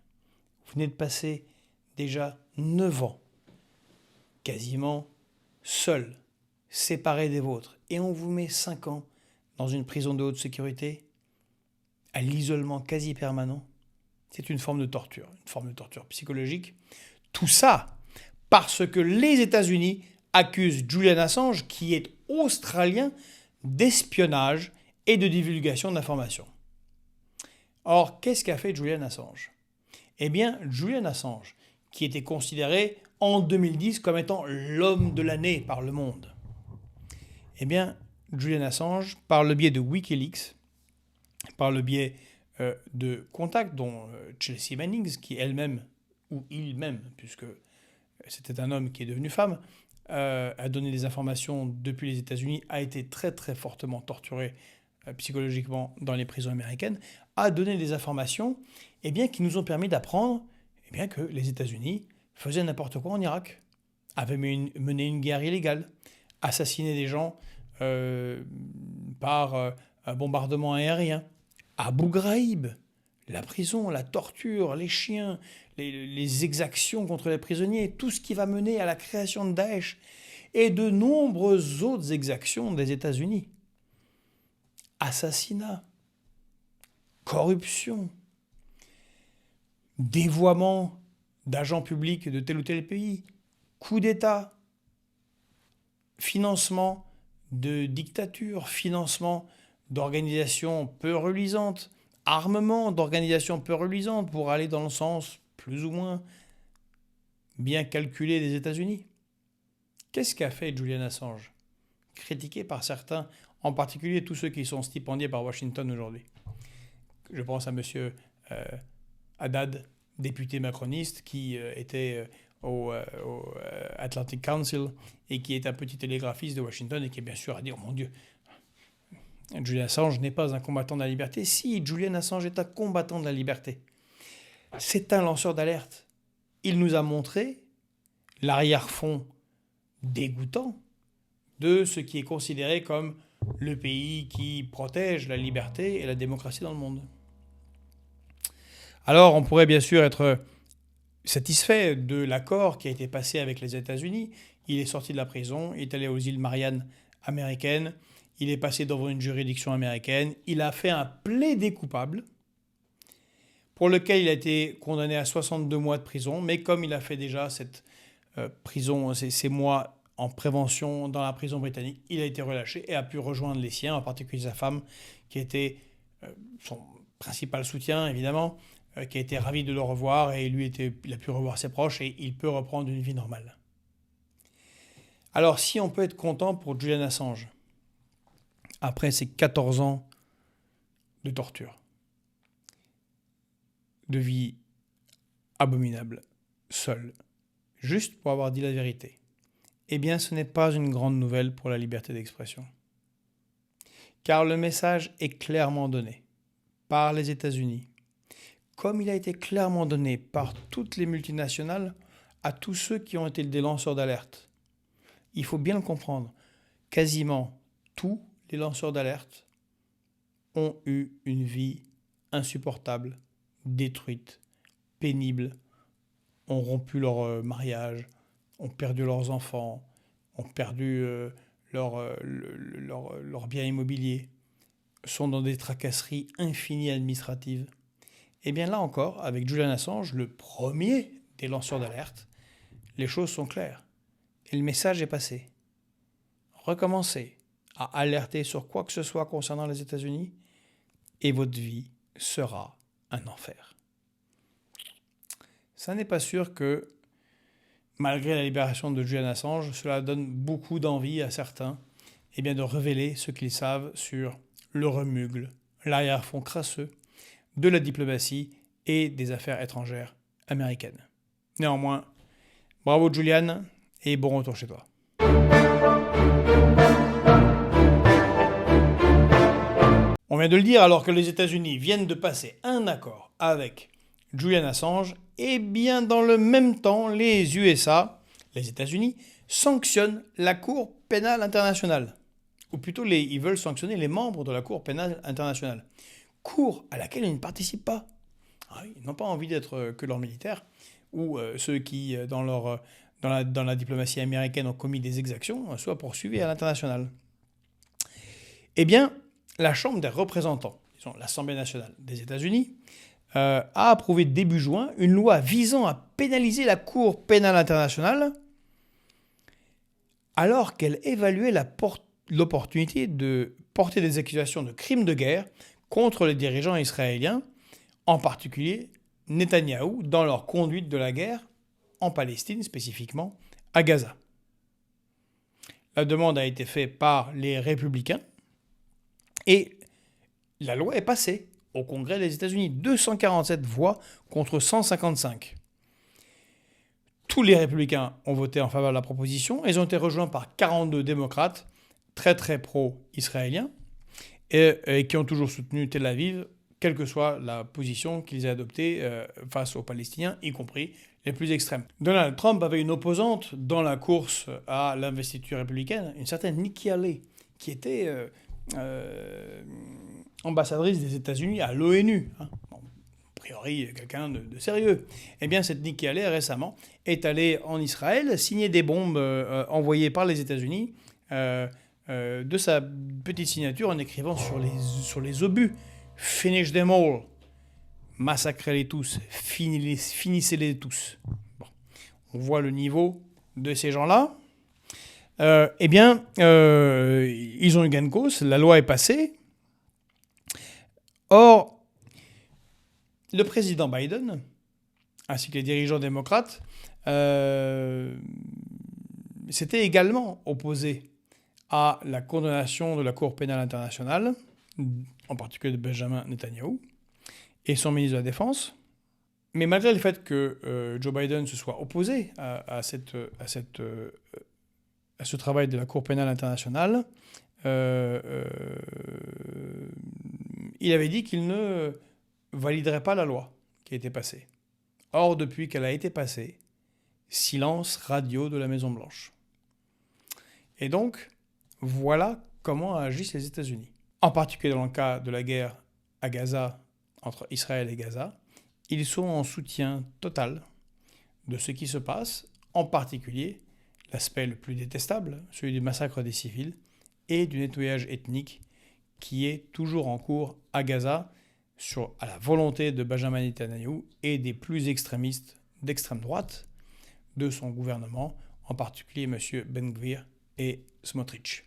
Vous venez de passer déjà 9 ans, quasiment seul, séparé des vôtres. Et on vous met 5 ans dans une prison de haute sécurité, à l'isolement quasi permanent. C'est une forme de torture psychologique. Tout ça parce que les États-Unis accusent Julian Assange, qui est australien, d'espionnage et de divulgation d'informations. Or, qu'est-ce qu'a fait Julian Assange ? Eh bien, Julian Assange, qui était considéré en 2010 comme étant l'homme de l'année par le monde, eh bien, Julian Assange, par le biais de Wikileaks, par le biais de contacts, dont Chelsea Manning, qui elle-même, ou il-même, puisque c'était un homme qui est devenu femme, a donné des informations depuis les États-Unis, a été très très fortement torturé psychologiquement dans les prisons américaines, a donné des informations qui nous ont permis d'apprendre que les États-Unis faisaient n'importe quoi en Irak, avaient mené une guerre illégale, assassiné des gens par un bombardement aérien. Abu Ghraib, la prison, la torture, les chiens, les exactions contre les prisonniers, tout ce qui va mener à la création de Daesh et de nombreuses autres exactions des États-Unis. Assassinat, corruption, dévoiement d'agents publics de tel ou tel pays, coup d'État, financement de dictatures, financement d'organisations peu reluisantes, armement d'organisations peu reluisantes pour aller dans le sens plus ou moins bien calculé des États-Unis. Qu'est-ce qu'a fait Julian Assange ? Critiqué par certains, en particulier tous ceux qui sont stipendiés par Washington aujourd'hui. Je pense à M. Haddad, député macroniste, qui était au Atlantic Council et qui est un petit télégraphiste de Washington et qui bien sûr a dit « Oh mon Dieu, Julian Assange n'est pas un combattant de la liberté. » Si, Julian Assange est un combattant de la liberté. C'est un lanceur d'alerte. Il nous a montré l'arrière-fond dégoûtant de ce qui est considéré comme le pays qui protège la liberté et la démocratie dans le monde. Alors, on pourrait bien sûr être satisfait de l'accord qui a été passé avec les États-Unis. Il est sorti de la prison, il est allé aux îles Mariannes américaines, il est passé devant une juridiction américaine, il a fait un plaidé coupable pour lequel il a été condamné à 62 mois de prison, mais comme il a fait déjà cette prison, ces mois en prévention dans la prison britannique, il a été relâché et a pu rejoindre les siens, en particulier sa femme, qui était son principal soutien, évidemment, qui a été ravi de le revoir, et il a pu revoir ses proches et il peut reprendre une vie normale. Alors, si on peut être content pour Julian Assange, après ces 14 ans de torture, de vie abominable, seul, juste pour avoir dit la vérité, eh bien, ce n'est pas une grande nouvelle pour la liberté d'expression. Car le message est clairement donné par les États-Unis, comme il a été clairement donné par toutes les multinationales à tous ceux qui ont été des lanceurs d'alerte. Il faut bien le comprendre, quasiment tous les lanceurs d'alerte ont eu une vie insupportable, détruite, pénible, ont rompu leur mariage, ont perdu leurs enfants, ont perdu leur bien immobilier, sont dans des tracasseries infinies administratives. Et bien là encore, avec Julian Assange, le premier des lanceurs d'alerte, les choses sont claires. Et le message est passé. Recommencez à alerter sur quoi que ce soit concernant les États-Unis et votre vie sera un enfer. Ça n'est pas sûr que, malgré la libération de Julian Assange, cela donne beaucoup d'envie à certains de révéler ce qu'ils savent sur le remugle, l'arrière-fond crasseux de la diplomatie et des affaires étrangères américaines. Néanmoins, bravo Julian et bon retour chez toi. On vient vient de le dire, alors que les États-Unis viennent de passer un accord avec Julian Assange, et bien dans le même temps, les USA, les États-Unis, sanctionnent la Cour pénale internationale. Ou plutôt, ils veulent sanctionner les membres de la Cour pénale internationale. Cour à laquelle ils ne participent pas. Ils n'ont pas envie d'être que leurs militaires, ou ceux qui, dans la diplomatie américaine, ont commis des exactions, soient poursuivis à l'international. Eh bien, la Chambre des représentants, disons l'Assemblée nationale des États-Unis, a approuvé début juin une loi visant à pénaliser la Cour pénale internationale alors qu'elle évaluait l'opportunité de porter des accusations de crimes de guerre contre les dirigeants israéliens, en particulier Netanyahou, dans leur conduite de la guerre en Palestine, spécifiquement à Gaza. La demande a été faite par les républicains et la loi est passée au Congrès des États-Unis. 247 voix contre 155. Tous les républicains ont voté en faveur de la proposition. Ils ont été rejoints par 42 démocrates très très pro-israéliens et qui ont toujours soutenu Tel Aviv, quelle que soit la position qu'ils aient adoptée face aux Palestiniens, y compris les plus extrêmes. Donald Trump avait une opposante dans la course à l'investiture républicaine, une certaine Nikki Haley, qui était ambassadrice des États-Unis à l'ONU. Bon, a priori, quelqu'un de sérieux. Eh bien, cette Nikki Haley, récemment, est allée en Israël signer des bombes envoyées par les États-Unis de sa petite signature en écrivant sur les obus « Finish them all ». Massacrez-les tous, finissez-les tous. Bon. On voit le niveau de ces gens-là. Eh bien, ils ont eu gain de cause, la loi est passée. Or, le président Biden, ainsi que les dirigeants démocrates, s'étaient également opposés à la condamnation de la Cour pénale internationale, en particulier de Benjamin Netanyahou et son ministre de la Défense. Mais malgré le fait que Joe Biden se soit opposé à ce travail de la Cour pénale internationale, il avait dit qu'il ne validerait pas la loi qui a été passée. Or, depuis qu'elle a été passée, silence radio de la Maison-Blanche. Et donc, voilà comment agissent les États-Unis. En particulier dans le cas de la guerre à Gaza, entre Israël et Gaza, ils sont en soutien total de ce qui se passe, en particulier l'aspect le plus détestable, celui du massacre des civils et du nettoyage ethnique qui est toujours en cours à Gaza, à la volonté de Benjamin Netanyahou et des plus extrémistes d'extrême droite de son gouvernement, en particulier M. Ben Gvir et Smotrich.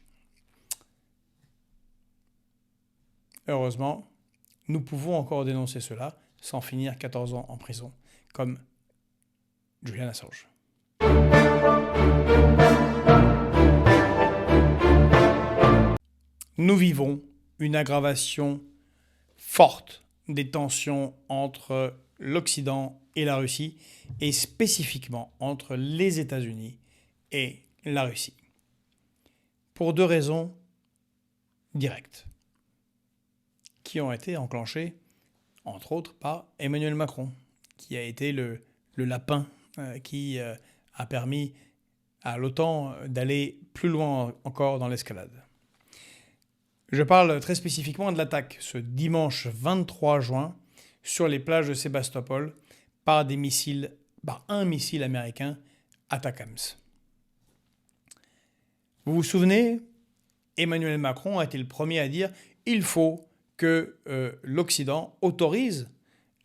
Heureusement, nous pouvons encore dénoncer cela sans finir 14 ans en prison, comme Julian Assange. Nous vivons une aggravation forte des tensions entre l'Occident et la Russie, et spécifiquement entre les États-Unis et la Russie. Pour deux raisons directes, qui ont été enclenchées, entre autres, par Emmanuel Macron, qui a été le lapin qui a permis à l'OTAN d'aller plus loin encore dans l'escalade. Je parle très spécifiquement de l'attaque ce dimanche 23 juin sur les plages de Sébastopol par un missile américain ATACMS. Vous vous souvenez, Emmanuel Macron a été le premier à dire qu'il faut que l'Occident autorise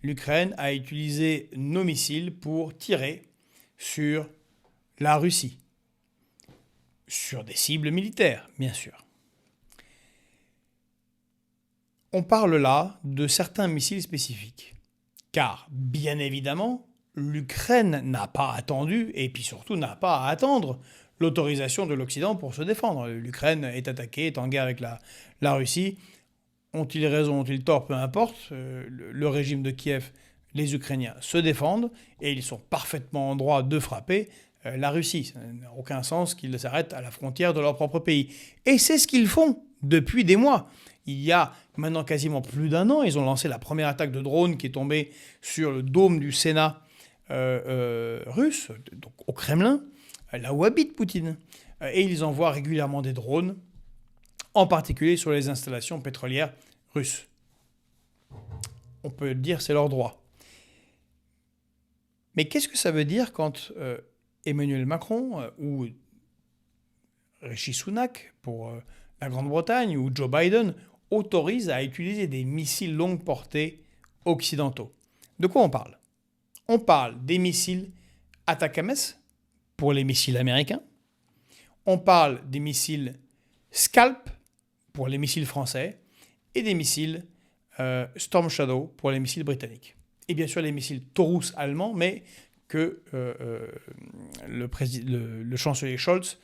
l'Ukraine à utiliser nos missiles pour tirer sur la Russie, sur des cibles militaires, bien sûr. On parle là de certains missiles spécifiques, car, bien évidemment, l'Ukraine n'a pas attendu, et puis surtout n'a pas à attendre, l'autorisation de l'Occident pour se défendre. L'Ukraine est attaquée, est en guerre avec la Russie. Ont-ils raison, ont-ils tort, peu importe. Le régime de Kiev, les Ukrainiens se défendent, et ils sont parfaitement en droit de frapper la Russie. Ça n'a aucun sens qu'ils s'arrêtent à la frontière de leur propre pays. Et c'est ce qu'ils font depuis des mois. Il y a maintenant quasiment plus d'un an, ils ont lancé la première attaque de drone qui est tombée sur le dôme du Sénat russe, donc au Kremlin, là où habite Poutine. Et ils envoient régulièrement des drones, en particulier sur les installations pétrolières russes. On peut dire c'est leur droit. Mais qu'est-ce que ça veut dire quand Emmanuel Macron ou Rishi Sunak pour la Grande-Bretagne ou Joe Biden autorisent à utiliser des missiles longue portée occidentaux? De quoi on parle? On parle des missiles ATACMS pour les missiles américains. On parle des missiles Scalp pour les missiles français et des missiles Storm Shadow pour les missiles britanniques. Et bien sûr les missiles Taurus allemands, mais que le chancelier Scholz,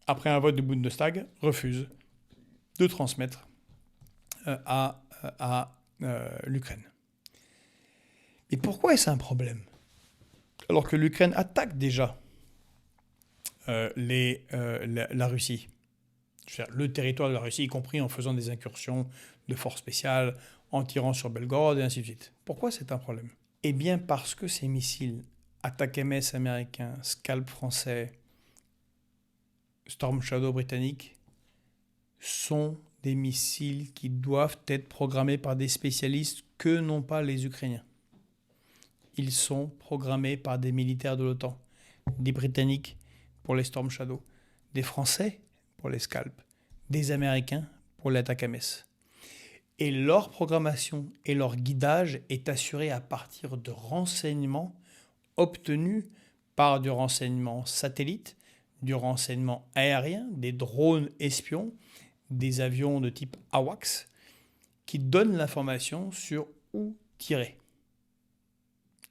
après un vote du Bundestag, refuse de transmettre à l'Ukraine. Et pourquoi est-ce un problème? Alors que l'Ukraine attaque déjà la Russie, le territoire de la Russie, y compris en faisant des incursions de forces spéciales, en tirant sur Belgorod et ainsi de suite. Pourquoi c'est un problème? Eh bien parce que ces missiles ATACMS américains, Scalp français, Storm Shadow britannique sont des missiles qui doivent être programmés par des spécialistes que non pas les Ukrainiens. Ils sont programmés par des militaires de l'OTAN, des Britanniques pour les Storm Shadow, des Français pour les Scalp, des Américains pour les ATACMS. Et leur programmation et leur guidage est assuré à partir de renseignements obtenus par du renseignement satellite, du renseignement aérien, des drones espions, des avions de type AWACS, qui donnent l'information sur où tirer.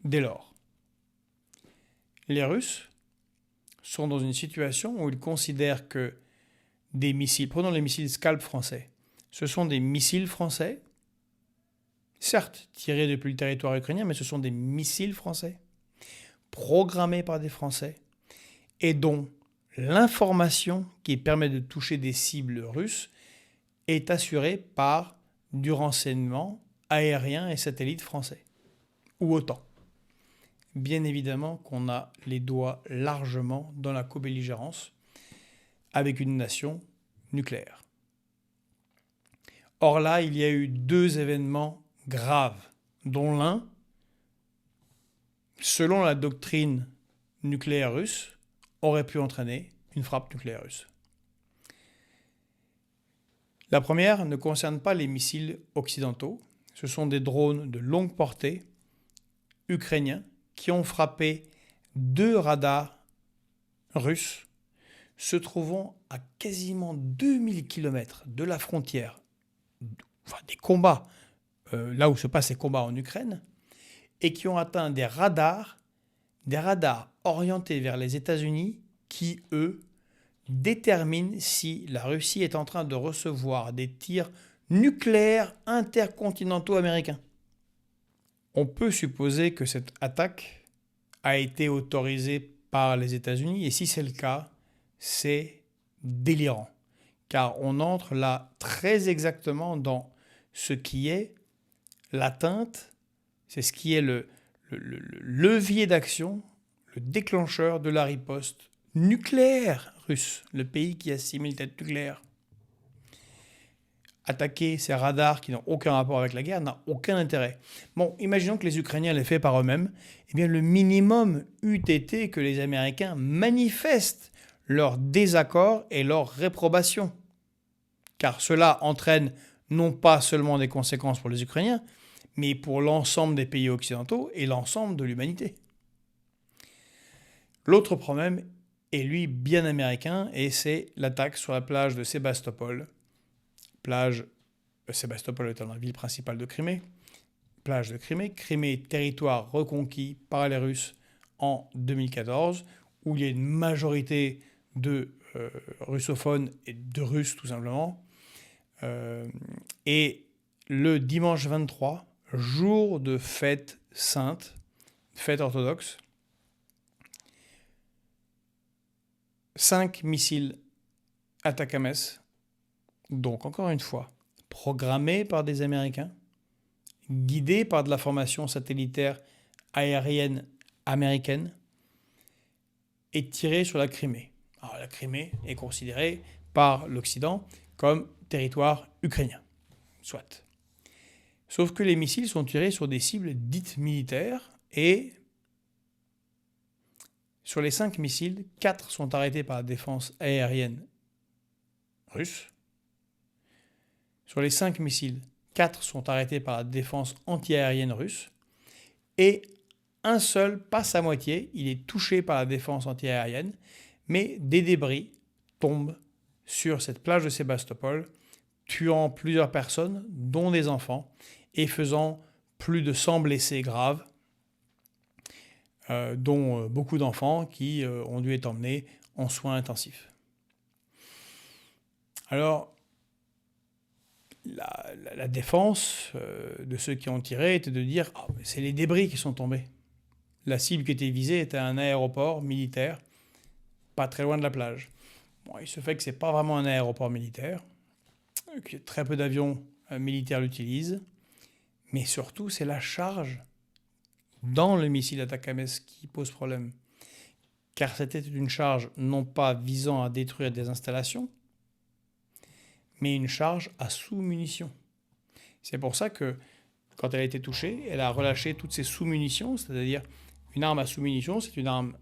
Dès lors, les Russes sont dans une situation où ils considèrent que des missiles, prenons les missiles Scalp français, ce sont des missiles français, certes tirés depuis le territoire ukrainien, mais ce sont des missiles français, programmés par des Français, et dont l'information qui permet de toucher des cibles russes est assurée par du renseignement aérien et satellite français, ou OTAN. Bien évidemment qu'on a les doigts largement dans la co-belligérance avec une nation nucléaire. Or là, il y a eu deux événements graves, dont l'un, selon la doctrine nucléaire russe, aurait pu entraîner une frappe nucléaire russe. La première ne concerne pas les missiles occidentaux. Ce sont des drones de longue portée ukrainiens qui ont frappé deux radars russes se trouvant à quasiment 2000 km de la frontière, des combats, là où se passent les combats en Ukraine, et qui ont atteint des radars orientés vers les États-Unis qui, eux, déterminent si la Russie est en train de recevoir des tirs nucléaires intercontinentaux américains. On peut supposer que cette attaque a été autorisée par les États-Unis, et si c'est le cas, c'est délirant. Car on entre là très exactement dans ce qui est l'atteinte, c'est ce qui est le levier d'action, le déclencheur de la riposte nucléaire russe, le pays qui a 6000 têtes nucléaires. Attaquer ces radars qui n'ont aucun rapport avec la guerre n'a aucun intérêt. Bon, imaginons que les Ukrainiens l'aient fait par eux-mêmes. Eh bien, le minimum eût été que les Américains manifestent leur désaccord et leur réprobation. Car cela entraîne non pas seulement des conséquences pour les Ukrainiens, mais pour l'ensemble des pays occidentaux et l'ensemble de l'humanité. L'autre problème est lui bien américain, et c'est l'attaque sur la plage de Sébastopol. Sébastopol étant la ville principale de Crimée, plage de Crimée, Crimée, territoire reconquis par les Russes en 2014, où il y a une majorité de russophones et de Russes tout simplement. Et le dimanche 23, jour de fête sainte, fête orthodoxe, 5 missiles ATACMS, donc encore une fois, programmés par des Américains, guidés par de la formation satellitaire aérienne américaine et tirés sur la Crimée. Alors, la Crimée est considérée par l'Occident comme territoire ukrainien. Soit. Sauf que les missiles sont tirés sur des cibles dites militaires et sur les 5 missiles, 4 sont arrêtés par la défense aérienne russe. Sur les 5 missiles, 4 sont arrêtés par la défense antiaérienne russe. Et un seul passe à moitié, il est touché par la défense antiaérienne, mais des débris tombent sur cette plage de Sébastopol, tuant plusieurs personnes, dont des enfants, et faisant plus de 100 blessés graves, dont beaucoup d'enfants qui ont dû être emmenés en soins intensifs. Alors, la défense de ceux qui ont tiré était de dire « c'est les débris qui sont tombés ». La cible qui était visée était un aéroport militaire, pas très loin de la plage. Bon, il se fait que ce n'est pas vraiment un aéroport militaire, que très peu d'avions militaires l'utilisent, mais surtout c'est la charge dans le missile Atacams qui pose problème. Car c'était une charge non pas visant à détruire des installations, mais une charge à sous-munitions. C'est pour ça que, quand elle a été touchée, elle a relâché toutes ses sous-munitions, c'est-à-dire une arme à sous-munitions, c'est une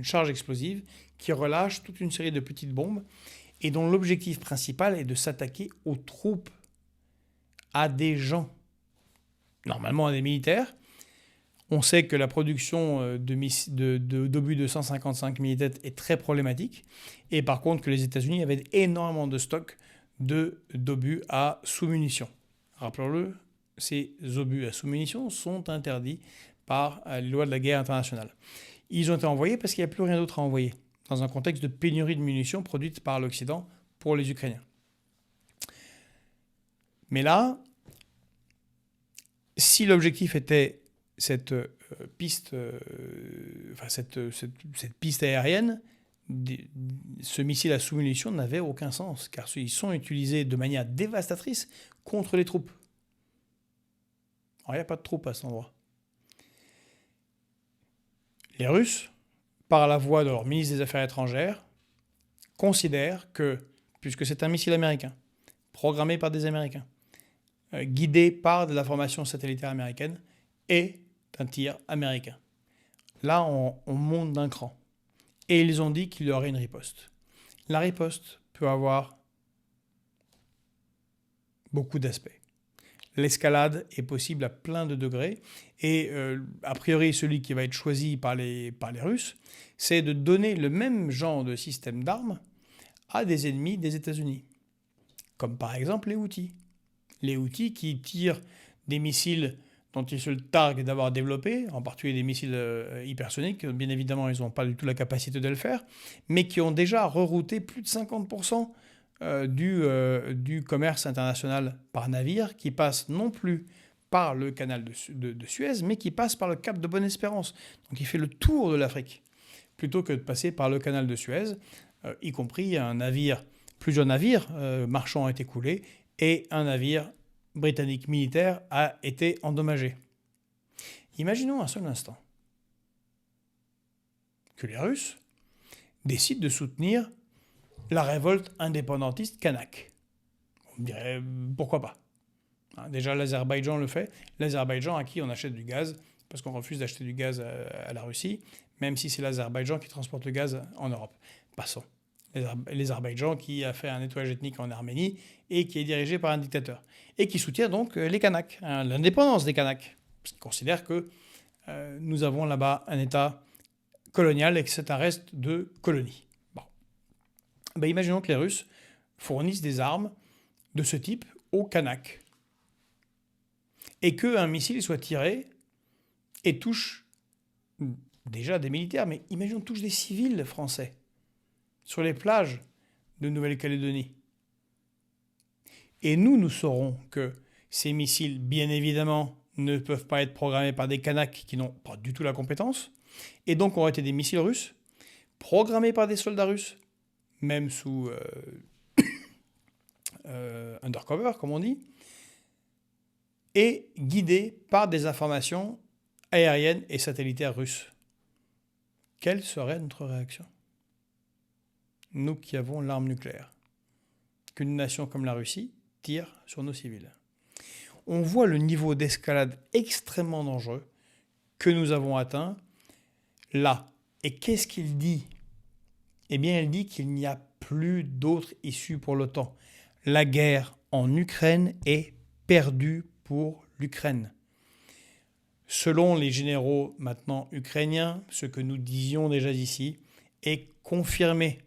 charge explosive qui relâche toute une série de petites bombes et dont l'objectif principal est de s'attaquer aux troupes, à des gens, normalement à des militaires. On sait que la production d'obus de 155 mm est très problématique. Et par contre, que les États-Unis avaient énormément de stocks d'obus à sous-munitions. Rappelons-le, ces obus à sous-munitions sont interdits par les lois de la guerre internationale. Ils ont été envoyés parce qu'il n'y a plus rien d'autre à envoyer, dans un contexte de pénurie de munitions produites par l'Occident pour les Ukrainiens. Mais là, si l'objectif était cette piste aérienne, ce missile à sous-munitions n'avait aucun sens, car ils sont utilisés de manière dévastatrice contre les troupes. Alors, il n'y a pas de troupes à cet endroit. Les Russes, par la voix de leur ministre des Affaires étrangères, considèrent que, puisque c'est un missile américain, programmé par des Américains, guidé par de la formation satellitaire américaine, et un tir américain. Là, on monte d'un cran. Et ils ont dit qu'il y aurait une riposte. La riposte peut avoir beaucoup d'aspects. L'escalade est possible à plein de degrés. Et a priori, celui qui va être choisi par les Russes, c'est de donner le même genre de système d'armes à des ennemis des États-Unis. Comme par exemple les Houthis. Les Houthis qui tirent des missiles dont ils se targuent d'avoir développé, en particulier des missiles hypersoniques. Bien évidemment, ils n'ont pas du tout la capacité de le faire, mais qui ont déjà rerouté plus de 50% du commerce international par navire, qui passe non plus par le canal de Suez, mais qui passe par le cap de Bonne-Espérance. Donc il fait le tour de l'Afrique, plutôt que de passer par le canal de Suez, y compris plusieurs navires marchands ont été coulés, et un navire britannique militaire a été endommagé. Imaginons un seul instant que les Russes décident de soutenir la révolte indépendantiste kanak. On dirait pourquoi pas. Déjà l'Azerbaïdjan le fait. L'Azerbaïdjan à qui on achète du gaz, parce qu'on refuse d'acheter du gaz à la Russie, même si c'est l'Azerbaïdjan qui transporte le gaz en Europe. Passons. L'Azerbaïdjan qui a fait un nettoyage ethnique en Arménie et qui est dirigé par un dictateur. Et qui soutient donc les Kanaks, l'indépendance des Kanaks. Parce qu'ils considèrent que nous avons là-bas un État colonial et que c'est un reste de colonie. Bon. Ben, imaginons que les Russes fournissent des armes de ce type aux Kanaks. Et qu'un missile soit tiré et touche déjà des militaires, mais imaginons touche des civils français sur les plages de Nouvelle-Calédonie. Et nous saurons que ces missiles, bien évidemment, ne peuvent pas être programmés par des Kanaks qui n'ont pas du tout la compétence, et donc auraient été des missiles russes, programmés par des soldats russes, même sous undercover, comme on dit, et guidés par des informations aériennes et satellitaires russes. Quelle serait notre réaction? Nous qui avons l'arme nucléaire, qu'une nation comme la Russie tire sur nos civils. On voit le niveau d'escalade extrêmement dangereux que nous avons atteint là. Et qu'est-ce qu'il dit? Eh bien, il dit qu'il n'y a plus d'autre issue pour l'OTAN. La guerre en Ukraine est perdue pour l'Ukraine. Selon les généraux maintenant ukrainiens, ce que nous disions déjà ici est confirmé.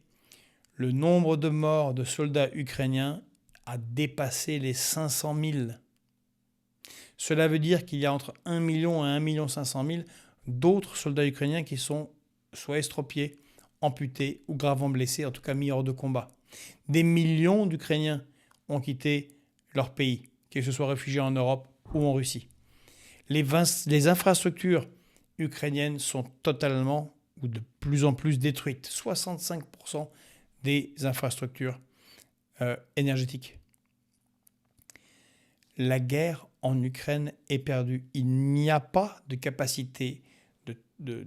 Le nombre de morts de soldats ukrainiens a dépassé les 500 000. Cela veut dire qu'il y a entre 1 million et 1 500 000 d'autres soldats ukrainiens qui sont soit estropiés, amputés ou gravement blessés, en tout cas mis hors de combat. Des millions d'Ukrainiens ont quitté leur pays, qu'ils se soient réfugiés en Europe ou en Russie. Les infrastructures ukrainiennes sont totalement ou de plus en plus détruites. 65% des infrastructures énergétiques. La guerre en Ukraine est perdue. Il n'y a pas de capacité de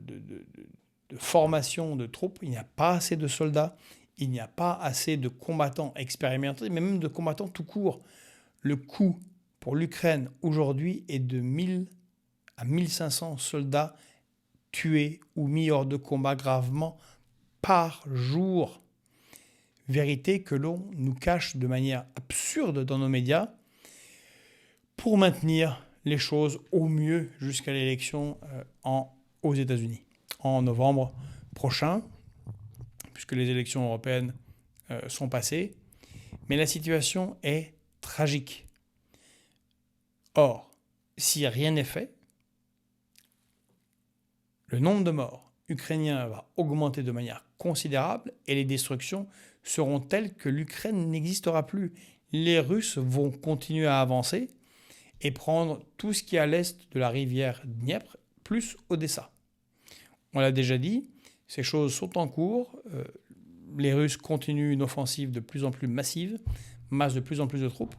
formation de troupes, il n'y a pas assez de soldats, il n'y a pas assez de combattants expérimentés, mais même de combattants tout court. Le coût pour l'Ukraine aujourd'hui est de 1000 à 1500 soldats tués ou mis hors de combat gravement par jour. Vérité que l'on nous cache de manière absurde dans nos médias pour maintenir les choses au mieux jusqu'à l'élection aux États-Unis en novembre prochain, puisque les élections européennes sont passées. Mais la situation est tragique. Or, si rien n'est fait, le nombre de morts ukrainiens va augmenter de manière considérable et les destructions seront telles que l'Ukraine n'existera plus. Les Russes vont continuer à avancer et prendre tout ce qui est à l'est de la rivière Dniepr, plus Odessa. On l'a déjà dit, ces choses sont en cours. Les Russes continuent une offensive de plus en plus massive, massent de plus en plus de troupes.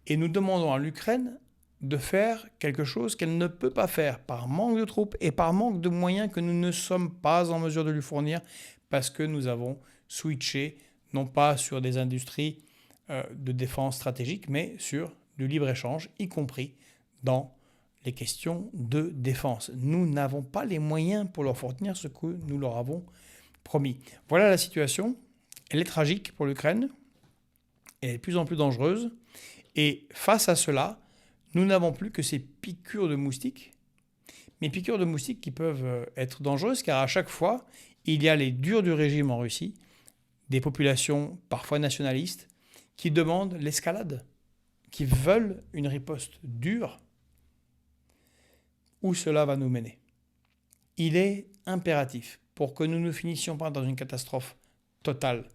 Et nous demandons à l'Ukraine de faire quelque chose qu'elle ne peut pas faire par manque de troupes et par manque de moyens que nous ne sommes pas en mesure de lui fournir parce que nous avons switché non pas sur des industries de défense stratégique, mais sur du libre-échange, y compris dans les questions de défense. Nous n'avons pas les moyens pour leur fournir ce que nous leur avons promis. Voilà la situation. Elle est tragique pour l'Ukraine. Elle est de plus en plus dangereuse. Et face à cela, nous n'avons plus que ces piqûres de moustiques. Mais piqûres de moustiques qui peuvent être dangereuses car à chaque fois, il y a les durs du régime en Russie, des populations parfois nationalistes, qui demandent l'escalade, qui veulent une riposte dure. Où cela va nous mener? Il est impératif, pour que nous ne finissions pas dans une catastrophe totale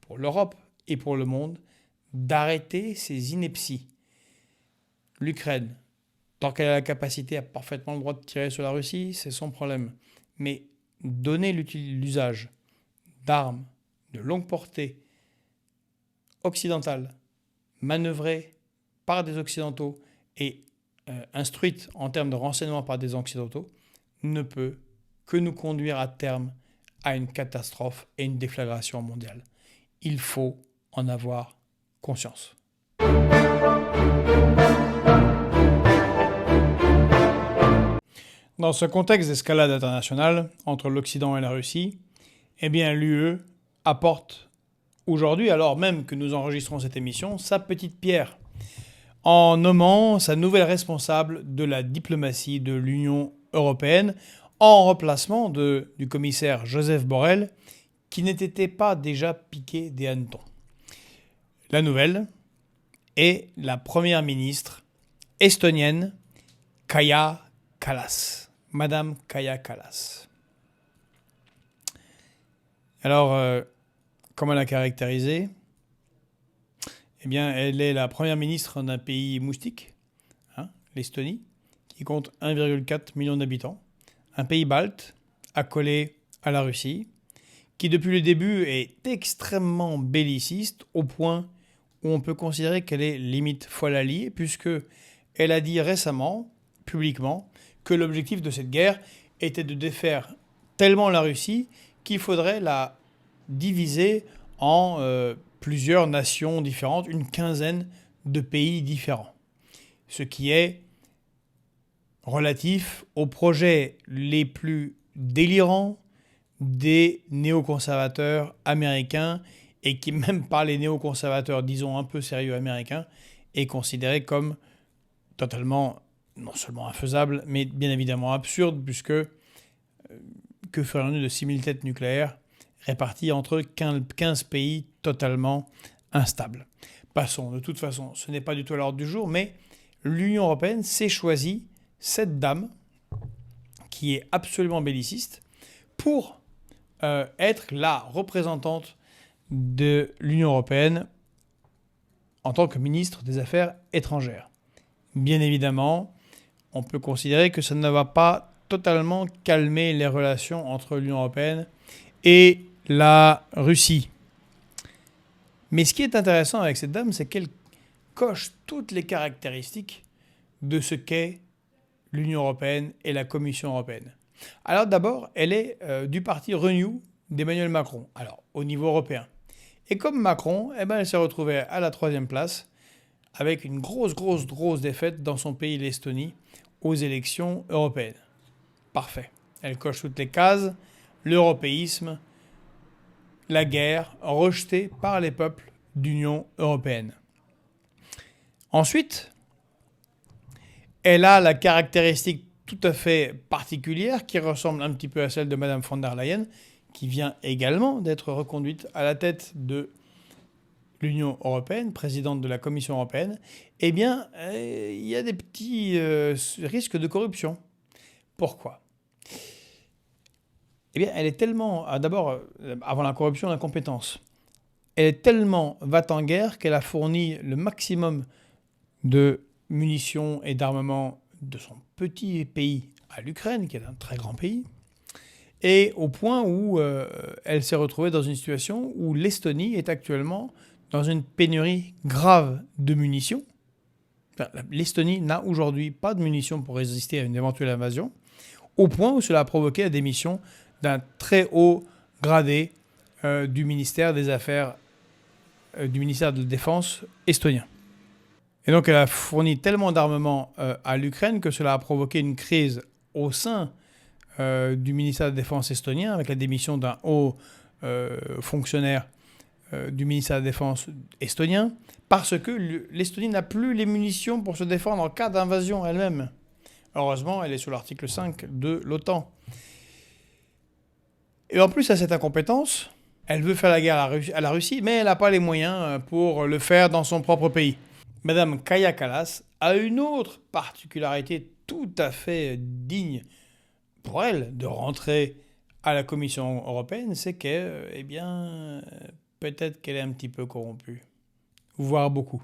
pour l'Europe et pour le monde, d'arrêter ces inepties. L'Ukraine, tant qu'elle a la capacité, a parfaitement le droit de tirer sur la Russie, c'est son problème. Mais donner l'usage d'armes de longue portée occidentales, manœuvrées par des Occidentaux et instruites en termes de renseignement par des Occidentaux, ne peut que nous conduire à terme à une catastrophe et une déflagration mondiale. Il faut en avoir conscience. Dans ce contexte d'escalade internationale entre l'Occident et la Russie, eh bien l'UE apporte aujourd'hui, alors même que nous enregistrons cette émission, sa petite pierre en nommant sa nouvelle responsable de la diplomatie de l'Union européenne en remplacement du commissaire Joseph Borrell qui n'était pas déjà piqué des hannetons. La nouvelle est la première ministre estonienne Kaja Kallas. Madame Kaja Kallas. Alors, comment la caractériser? Eh bien, elle est la première ministre d'un pays moustique, l'Estonie, qui compte 1,4 million d'habitants. Un pays balte, accolé à la Russie, qui depuis le début est extrêmement belliciste au point où on peut considérer qu'elle est limite folle alliée, puisque elle a dit récemment, publiquement, que l'objectif de cette guerre était de défaire tellement la Russie qu'il faudrait la diviser en plusieurs nations différentes, une quinzaine de pays différents. Ce qui est relatif aux projets les plus délirants des néoconservateurs américains et qui, même par les néoconservateurs, disons un peu sérieux américains, est considéré comme totalement, non seulement infaisable, mais bien évidemment absurde, puisque que ferions-nous de 6000 têtes nucléaires réparties entre 15 pays totalement instables? Passons, de toute façon, ce n'est pas du tout à l'ordre du jour, mais l'Union européenne s'est choisie cette dame, qui est absolument belliciste, pour être la représentante de l'Union européenne en tant que ministre des Affaires étrangères. Bien évidemment, on peut considérer que ça ne va pas totalement calmer les relations entre l'Union européenne et la Russie. Mais ce qui est intéressant avec cette dame, c'est qu'elle coche toutes les caractéristiques de ce qu'est l'Union européenne et la Commission européenne. Alors d'abord, elle est du parti Renew d'Emmanuel Macron, alors au niveau européen. Et comme Macron, elle s'est retrouvée à la 3e place avec une grosse défaite dans son pays, l'Estonie, aux élections européennes. Parfait. Elle coche toutes les cases, l'européisme, la guerre, rejetée par les peuples d'Union européenne. Ensuite, elle a la caractéristique tout à fait particulière qui ressemble un petit peu à celle de Mme von der Leyen, qui vient également d'être reconduite à la tête de l'Union européenne, présidente de la Commission européenne. Eh bien, il y a des petits risques de corruption. Pourquoi ? Eh bien, elle est tellement, d'abord, avant la corruption, la compétence. Elle est tellement va-t-en-guerre qu'elle a fourni le maximum de munitions et d'armements de son petit pays à l'Ukraine, qui est un très grand pays, et au point où elle s'est retrouvée dans une situation où l'Estonie est actuellement dans une pénurie grave de munitions. Enfin, l'Estonie n'a aujourd'hui pas de munitions pour résister à une éventuelle invasion, au point où cela a provoqué la démission d'un très haut gradé du ministère des Affaires, du ministère de la Défense estonien. Et donc elle a fourni tellement d'armements à l'Ukraine que cela a provoqué une crise au sein du ministère de la Défense estonien, avec la démission d'un haut fonctionnaire du ministère de la Défense estonien, parce que l'Estonie n'a plus les munitions pour se défendre en cas d'invasion elle-même. Heureusement, elle est sous l'article 5 de l'OTAN. Et en plus à cette incompétence, elle veut faire la guerre à la Russie, mais elle n'a pas les moyens pour le faire dans son propre pays. Madame Kaja Kallas a une autre particularité tout à fait digne pour elle de rentrer à la Commission européenne, c'est que, peut-être qu'elle est un petit peu corrompue, voire beaucoup.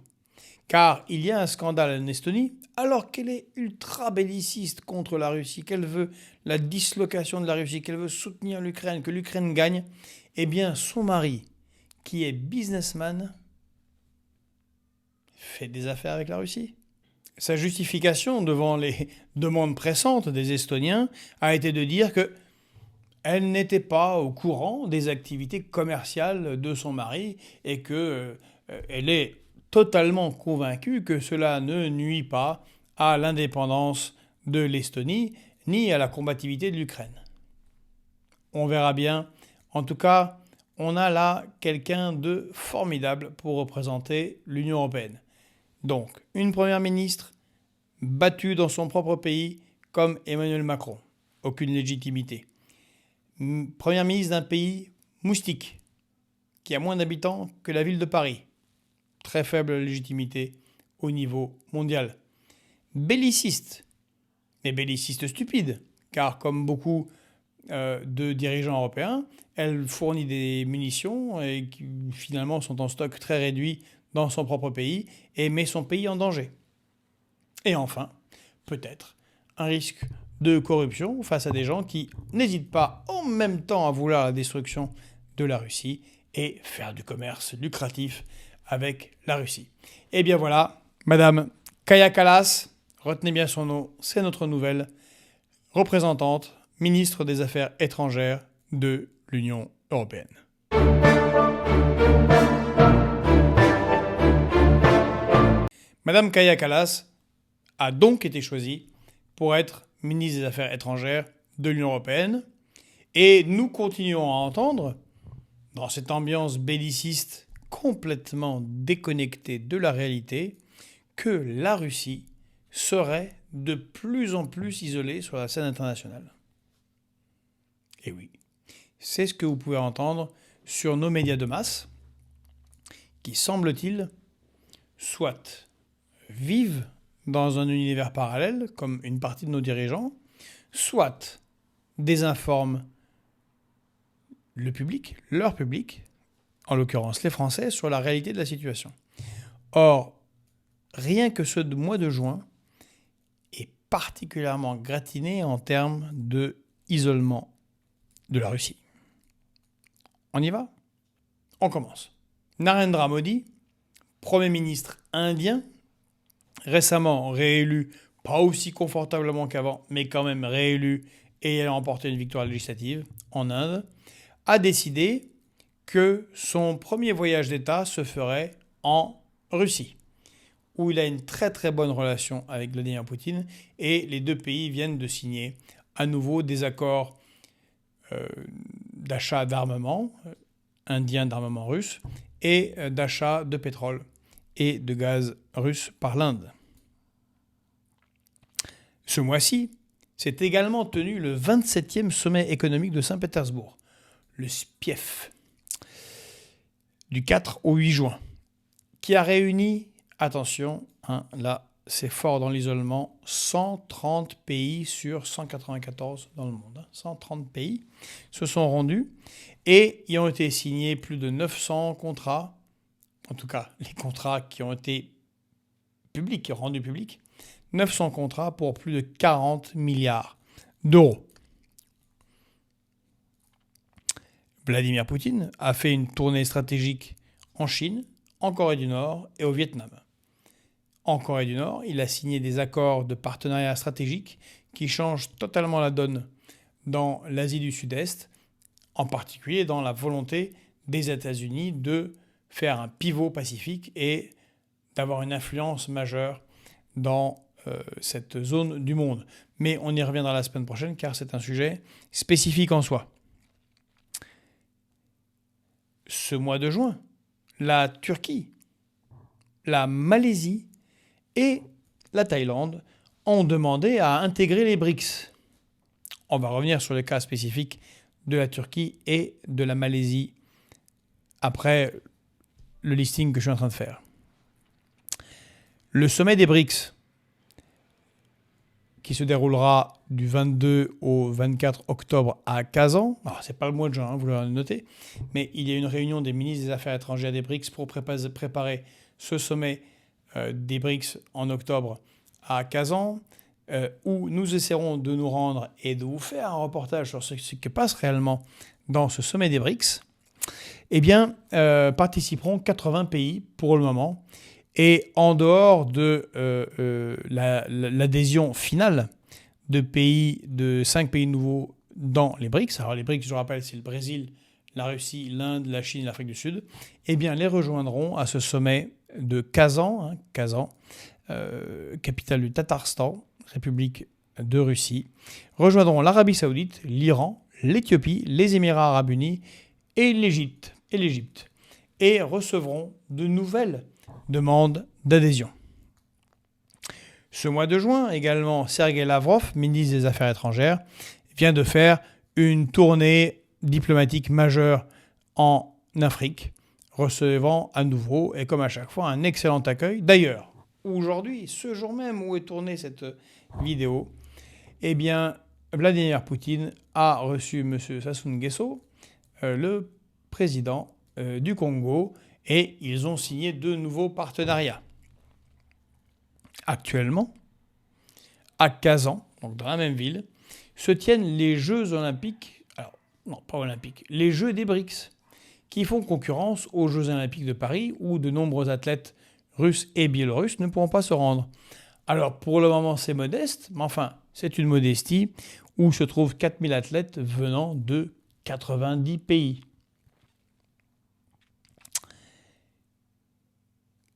Car il y a un scandale en Estonie, alors qu'elle est ultra belliciste contre la Russie, qu'elle veut la dislocation de la Russie, qu'elle veut soutenir l'Ukraine, que l'Ukraine gagne, eh bien son mari, qui est businessman, fait des affaires avec la Russie. Sa justification devant les demandes pressantes des Estoniens a été de dire qu'elle n'était pas au courant des activités commerciales de son mari et qu'elle est totalement convaincue que cela ne nuit pas à l'indépendance de l'Estonie ni à la combativité de l'Ukraine. On verra bien. En tout cas, on a là quelqu'un de formidable pour représenter l'Union européenne. Donc, une première ministre battue dans son propre pays comme Emmanuel Macron. Aucune légitimité. Première ministre d'un pays moustique, qui a moins d'habitants que la ville de Paris. Très faible légitimité au niveau mondial. Belliciste, mais belliciste stupide, car comme beaucoup de dirigeants européens, elle fournit des munitions et qui finalement sont en stock très réduit dans son propre pays et met son pays en danger. Et enfin, peut-être un risque de corruption face à des gens qui n'hésitent pas en même temps à vouloir la destruction de la Russie et faire du commerce lucratif avec la Russie. Et bien voilà, Madame Kaja Kallas, retenez bien son nom, c'est notre nouvelle représentante, ministre des Affaires étrangères de l'Union européenne. Madame Kaja Kallas a donc été choisie pour être ministre des Affaires étrangères de l'Union européenne. Et nous continuons à entendre, dans cette ambiance belliciste complètement déconnectée de la réalité, que la Russie serait de plus en plus isolée sur la scène internationale. Et oui, c'est ce que vous pouvez entendre sur nos médias de masse, qui, semble-t-il, soit vivent dans un univers parallèle, comme une partie de nos dirigeants, soit désinforment le public, leur public, en l'occurrence les Français, sur la réalité de la situation. Or, rien que ce mois de juin est particulièrement gratiné en termes d'isolement de la Russie. On y va ? On commence. Narendra Modi, Premier ministre indien, récemment réélu, pas aussi confortablement qu'avant, mais quand même réélu et ayant remporté une victoire législative en Inde, a décidé que son premier voyage d'État se ferait en Russie, où il a une très très bonne relation avec Vladimir Poutine, et les deux pays viennent de signer à nouveau des accords d'achat d'armement, indien d'armement russe, et d'achat de pétrole et de gaz russe par l'Inde. Ce mois-ci, s'est également tenu le 27e sommet économique de Saint-Pétersbourg, le SPIEF, du 4 au 8 juin, qui a réuni, attention, là c'est fort dans l'isolement, 130 pays sur 194 dans le monde. 130 pays se sont rendus et y ont été signés plus de 900 contrats, en tout cas les contrats qui ont été publics, rendus publics, 900 contrats pour plus de 40 milliards d'euros. Vladimir Poutine a fait une tournée stratégique en Chine, en Corée du Nord et au Vietnam. En Corée du Nord, il a signé des accords de partenariat stratégique qui changent totalement la donne dans l'Asie du Sud-Est, en particulier dans la volonté des États-Unis de faire un pivot pacifique et d'avoir une influence majeure dans cette zone du monde. Mais on y reviendra la semaine prochaine car c'est un sujet spécifique en soi. Ce mois de juin, la Turquie, la Malaisie et la Thaïlande ont demandé à intégrer les BRICS. On va revenir sur le cas spécifique de la Turquie et de la Malaisie après le listing que je suis en train de faire. Le sommet des BRICS, qui se déroulera du 22 au 24 octobre à Kazan. Alors, ce n'est pas le mois de juin, vous l'avez noté, mais il y a une réunion des ministres des Affaires étrangères des BRICS pour préparer ce sommet des BRICS en octobre à Kazan, où nous essaierons de nous rendre et de vous faire un reportage sur ce qui passe réellement dans ce sommet des BRICS. Eh bien, participeront 80 pays pour le moment. Et en dehors de l'adhésion finale de 5 pays nouveaux dans les BRICS, alors les BRICS, je rappelle, c'est le Brésil, la Russie, l'Inde, la Chine et l'Afrique du Sud, eh bien, les rejoindront à ce sommet de Kazan, capitale du Tatarstan, République de Russie, rejoindront l'Arabie Saoudite, l'Iran, l'Éthiopie, les Émirats Arabes Unis et l'Égypte, et recevront de nouvelles demande d'adhésion. Ce mois de juin, également, Sergueï Lavrov, ministre des Affaires étrangères, vient de faire une tournée diplomatique majeure en Afrique, recevant à nouveau, et comme à chaque fois, un excellent accueil. D'ailleurs, aujourd'hui, ce jour même où est tournée cette vidéo, eh bien, Vladimir Poutine a reçu M. Sassou Nguesso, le président du Congo, et ils ont signé de nouveaux partenariats. Actuellement, à Kazan, donc dans la même ville, se tiennent les Jeux olympiques, alors non pas olympiques, les Jeux des BRICS, qui font concurrence aux Jeux Olympiques de Paris où de nombreux athlètes russes et biélorusses ne pourront pas se rendre. Alors pour le moment c'est modeste, mais enfin c'est une modestie où se trouvent 4000 athlètes venant de 90 pays.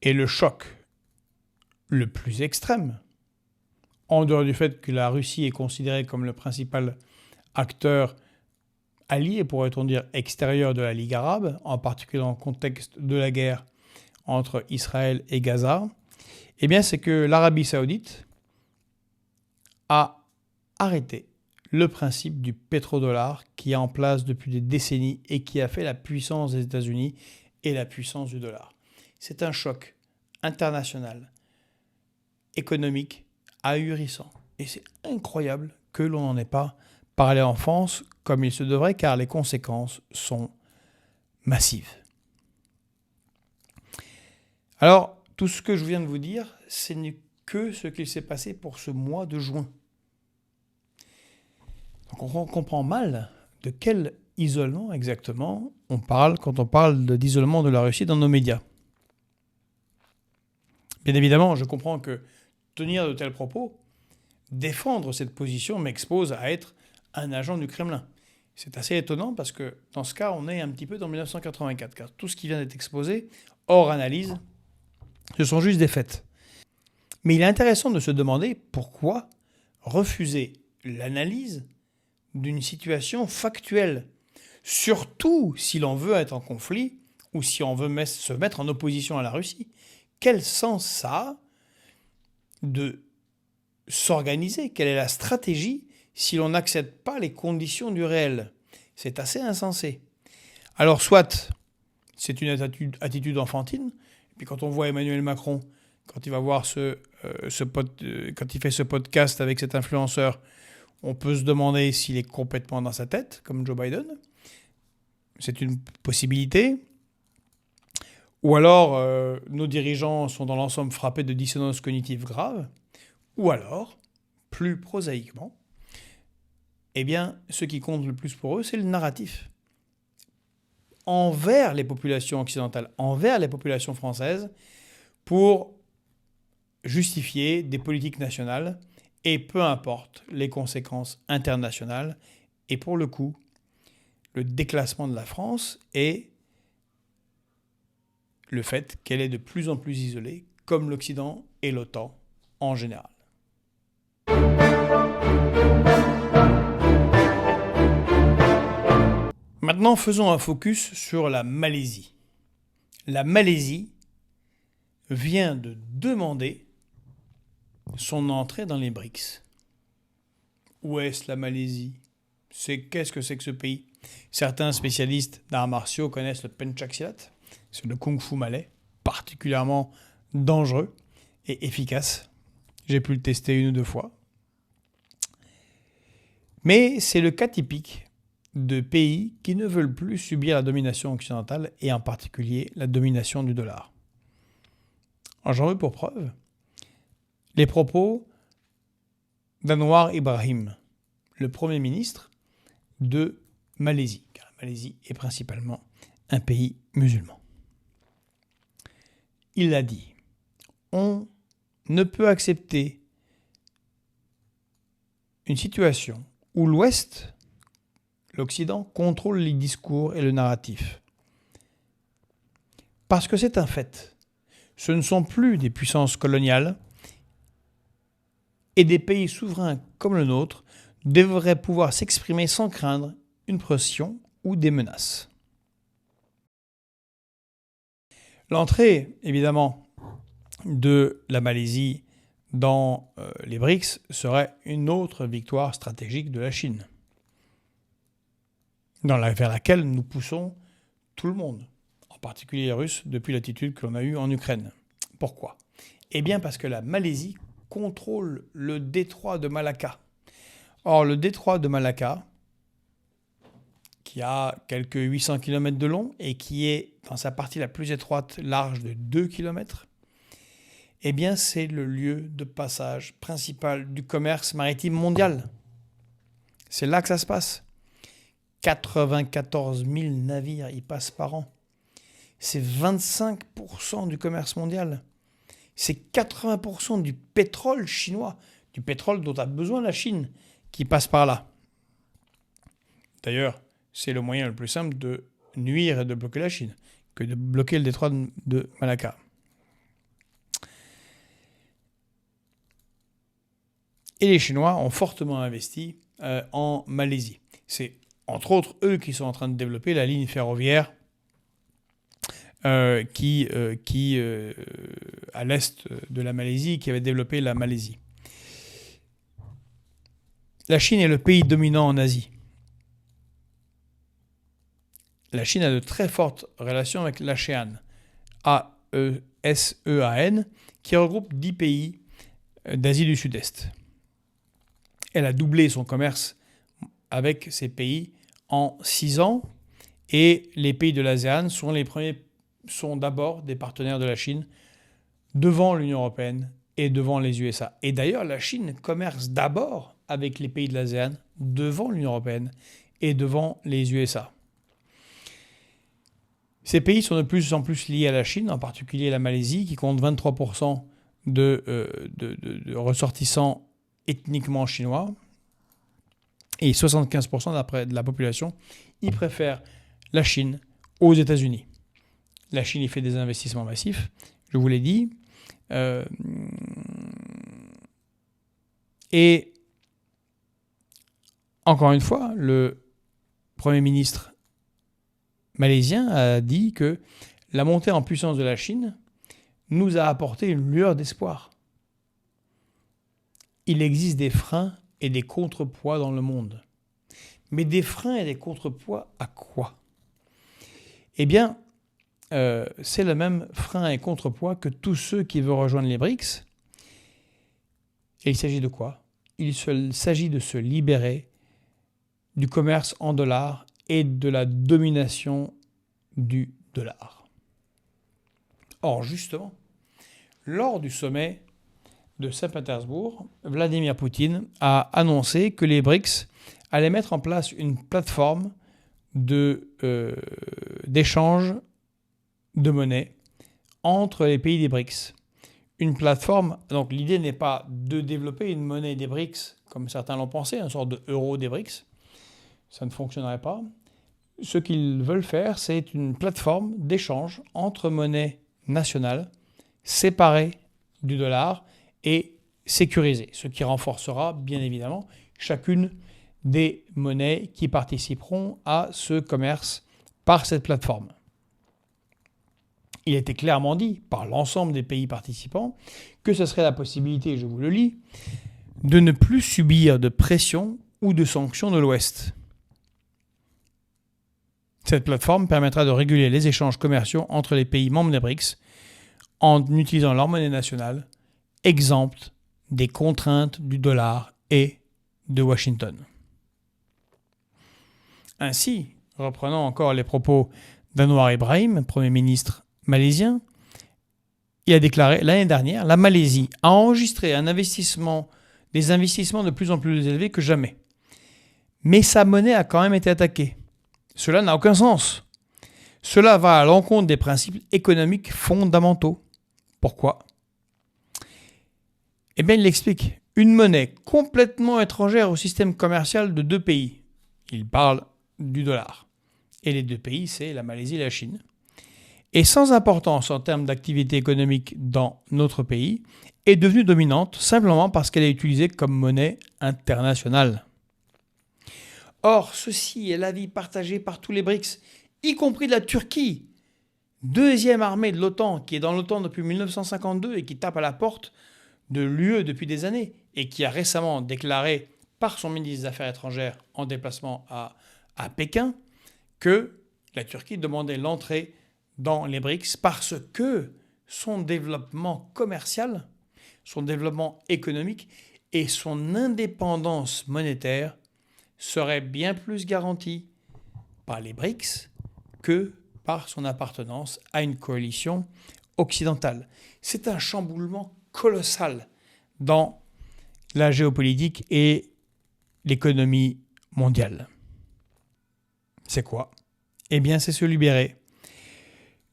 Et le choc le plus extrême, en dehors du fait que la Russie est considérée comme le principal acteur allié, pourrait-on dire, extérieur de la Ligue arabe, en particulier dans le contexte de la guerre entre Israël et Gaza, eh bien c'est que l'Arabie saoudite a arrêté le principe du pétrodollar qui est en place depuis des décennies et qui a fait la puissance des États-Unis et la puissance du dollar. C'est un choc international, économique, ahurissant. Et c'est incroyable que l'on n'en ait pas parlé en France comme il se devrait, car les conséquences sont massives. Alors, tout ce que je viens de vous dire, ce n'est que ce qu'il s'est passé pour ce mois de juin. Donc on comprend mal de quel isolement exactement on parle quand on parle d'isolement de la Russie dans nos médias. Bien évidemment, je comprends que tenir de tels propos, défendre cette position m'expose à être un agent du Kremlin. C'est assez étonnant parce que dans ce cas, on est un petit peu dans 1984, car tout ce qui vient d'être exposé, hors analyse, ce sont juste des faits. Mais il est intéressant de se demander pourquoi refuser l'analyse d'une situation factuelle, surtout si l'on veut être en conflit ou si on veut se mettre en opposition à la Russie. Quel sens ça a de s'organiser? Quelle est la stratégie si l'on n'accepte pas les conditions du réel? C'est assez insensé. Alors soit c'est une attitude enfantine, et puis quand on voit Emmanuel Macron, quand il va voir quand il fait ce podcast avec cet influenceur, on peut se demander s'il est complètement dans sa tête, comme Joe Biden. C'est une possibilité. Ou alors, nos dirigeants sont dans l'ensemble frappés de dissonance cognitive grave. Ou alors, plus prosaïquement, eh bien, ce qui compte le plus pour eux, c'est le narratif. Envers les populations occidentales, envers les populations françaises, pour justifier des politiques nationales, et peu importe les conséquences internationales. Et pour le coup, le déclassement de la France est le fait qu'elle est de plus en plus isolée, comme l'Occident et l'OTAN en général. Maintenant, faisons un focus sur la Malaisie. La Malaisie vient de demander son entrée dans les BRICS. Où est-ce la Malaisie? Qu'est-ce que c'est que ce pays? Certains spécialistes d'arts martiaux connaissent le Penchaksilat. C'est le kung-fu malais, particulièrement dangereux et efficace. J'ai pu le tester 1 ou 2 fois. Mais c'est le cas typique de pays qui ne veulent plus subir la domination occidentale et en particulier la domination du dollar. Alors j'en veux pour preuve les propos d'Anwar Ibrahim, le Premier ministre de Malaisie, car la Malaisie est principalement un pays musulman. Il a dit « On ne peut accepter une situation où l'Ouest, l'Occident, contrôle les discours et le narratif. Parce que c'est un fait. Ce ne sont plus des puissances coloniales et des pays souverains comme le nôtre devraient pouvoir s'exprimer sans craindre une pression ou des menaces. » L'entrée, évidemment, de la Malaisie dans les BRICS serait une autre victoire stratégique de la Chine, vers laquelle nous poussons tout le monde, en particulier les Russes, depuis l'attitude que l'on a eue en Ukraine. Pourquoi? Eh bien parce que la Malaisie contrôle le détroit de Malacca. Or, le détroit de Malacca, qui a quelques 800 km de long et qui est, dans sa partie la plus étroite, large de 2 km, eh bien, c'est le lieu de passage principal du commerce maritime mondial. C'est là que ça se passe. 94 000 navires y passent par an. C'est 25% du commerce mondial. C'est 80% du pétrole chinois, du pétrole dont a besoin la Chine, qui passe par là. D'ailleurs, c'est le moyen le plus simple de nuire et de bloquer la Chine que de bloquer le détroit de Malacca. Et les Chinois ont fortement investi en Malaisie. C'est entre autres eux qui sont en train de développer la ligne ferroviaire qui à l'est de la Malaisie, qui avait développé la Malaisie. La Chine est le pays dominant en Asie. La Chine a de très fortes relations avec l'ASEAN, AESEAN, qui regroupe 10 pays d'Asie du Sud-Est. Elle a doublé son commerce avec ces pays en 6 ans, et les pays de l'ASEAN sont d'abord des partenaires de la Chine devant l'Union européenne et devant les USA. Et d'ailleurs, la Chine commerce d'abord avec les pays de l'ASEAN devant l'Union européenne et devant les USA. Ces pays sont de plus en plus liés à la Chine, en particulier la Malaisie, qui compte 23% de ressortissants ethniquement chinois, et 75% de la population y préfère la Chine aux États-Unis. La Chine y fait des investissements massifs, je vous l'ai dit. Et encore une fois, le Premier ministre malaisien a dit que la montée en puissance de la Chine nous a apporté une lueur d'espoir. Il existe des freins et des contrepoids dans le monde. Mais des freins et des contrepoids à quoi ? Eh bien, c'est le même frein et contrepoids que tous ceux qui veulent rejoindre les BRICS. Et il s'agit de quoi ? Il s'agit de se libérer du commerce en dollars et de la domination du dollar. Or, justement, lors du sommet de Saint-Pétersbourg, Vladimir Poutine a annoncé que les BRICS allaient mettre en place une plateforme d'échange de monnaie entre les pays des BRICS. Une plateforme, donc l'idée n'est pas de développer une monnaie des BRICS, comme certains l'ont pensé, une sorte de euro des BRICS. Ça ne fonctionnerait pas. Ce qu'ils veulent faire, c'est une plateforme d'échange entre monnaies nationales, séparées du dollar et sécurisées, ce qui renforcera bien évidemment chacune des monnaies qui participeront à ce commerce par cette plateforme. Il était clairement dit par l'ensemble des pays participants que ce serait la possibilité, je vous le lis, de ne plus subir de pression ou de sanctions de l'Ouest. Cette plateforme permettra de réguler les échanges commerciaux entre les pays membres des BRICS en utilisant leur monnaie nationale, exempte des contraintes du dollar et de Washington. Ainsi, reprenant encore les propos d'Anwar Ibrahim, Premier ministre malaisien, il a déclaré l'année dernière, la Malaisie a enregistré des investissements de plus en plus élevés que jamais. Mais sa monnaie a quand même été attaquée. Cela n'a aucun sens. Cela va à l'encontre des principes économiques fondamentaux. Pourquoi ? Eh bien, il l'explique. Une monnaie complètement étrangère au système commercial de 2 pays. Il parle du dollar. Et les 2 pays, c'est la Malaisie et la Chine. Et sans importance en termes d'activité économique dans notre pays, est devenue dominante simplement parce qu'elle est utilisée comme monnaie internationale. Or, ceci est l'avis partagé par tous les BRICS, y compris de la Turquie, 2e armée de l'OTAN, qui est dans l'OTAN depuis 1952 et qui tape à la porte de l'UE depuis des années, et qui a récemment déclaré par son ministre des Affaires étrangères en déplacement à Pékin que la Turquie demandait l'entrée dans les BRICS parce que son développement commercial, son développement économique et son indépendance monétaire serait bien plus garantie par les BRICS que par son appartenance à une coalition occidentale. C'est un chamboulement colossal dans la géopolitique et l'économie mondiale. c'est quoi ? Eh bien, c'est se libérer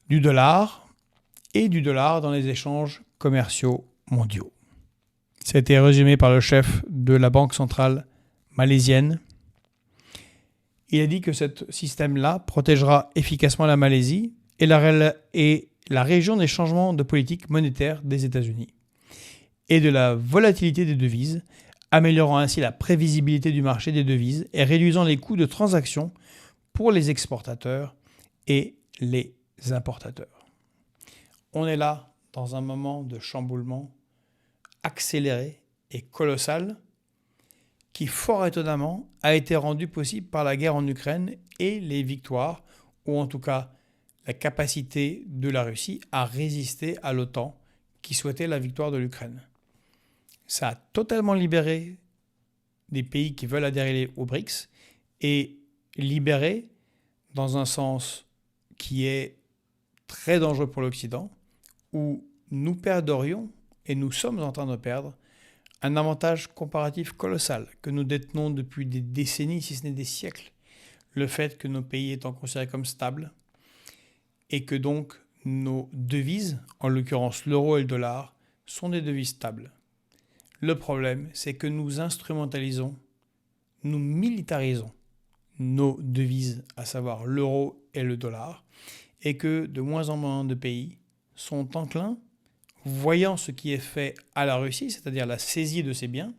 du dollar et du dollar dans les échanges commerciaux mondiaux. Ça a été résumé par le chef de la Banque centrale malaisienne. Il a dit que ce système-là protégera efficacement la Malaisie et la région des changements de politique monétaire des États-Unis et de la volatilité des devises, améliorant ainsi la prévisibilité du marché des devises et réduisant les coûts de transaction pour les exportateurs et les importateurs. On est là dans un moment de chamboulement accéléré et colossal qui, fort étonnamment, a été rendu possible par la guerre en Ukraine et les victoires, ou en tout cas la capacité de la Russie à résister à l'OTAN qui souhaitait la victoire de l'Ukraine. Ça a totalement libéré des pays qui veulent adhérer aux BRICS et libéré dans un sens qui est très dangereux pour l'Occident, où nous perdrions, et nous sommes en train de perdre, un avantage comparatif colossal que nous détenons depuis des décennies, si ce n'est des siècles. Le fait que nos pays étant considérés comme stables et que donc nos devises, en l'occurrence l'euro et le dollar, sont des devises stables. Le problème, c'est que nous instrumentalisons, nous militarisons nos devises, à savoir l'euro et le dollar, et que de moins en moins de pays sont enclins, voyant ce qui est fait à la Russie, c'est-à-dire la saisie de ses biens,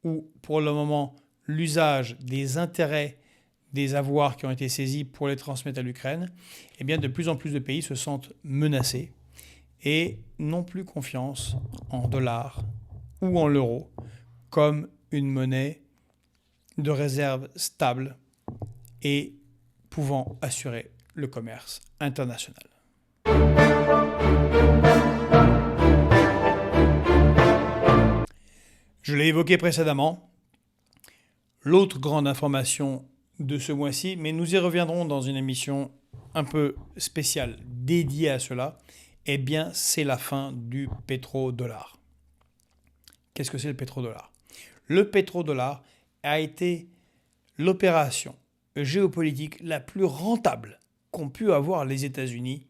ou pour le moment l'usage des intérêts des avoirs qui ont été saisis pour les transmettre à l'Ukraine, eh bien de plus en plus de pays se sentent menacés et n'ont plus confiance en dollars ou en l'euro comme une monnaie de réserve stable et pouvant assurer le commerce international. Je l'ai évoqué précédemment, l'autre grande information de ce mois-ci, mais nous y reviendrons dans une émission un peu spéciale dédiée à cela, eh bien c'est la fin du pétrodollar. Qu'est-ce que c'est le pétrodollar ? Le pétrodollar a été l'opération géopolitique la plus rentable qu'ont pu avoir les États-Unis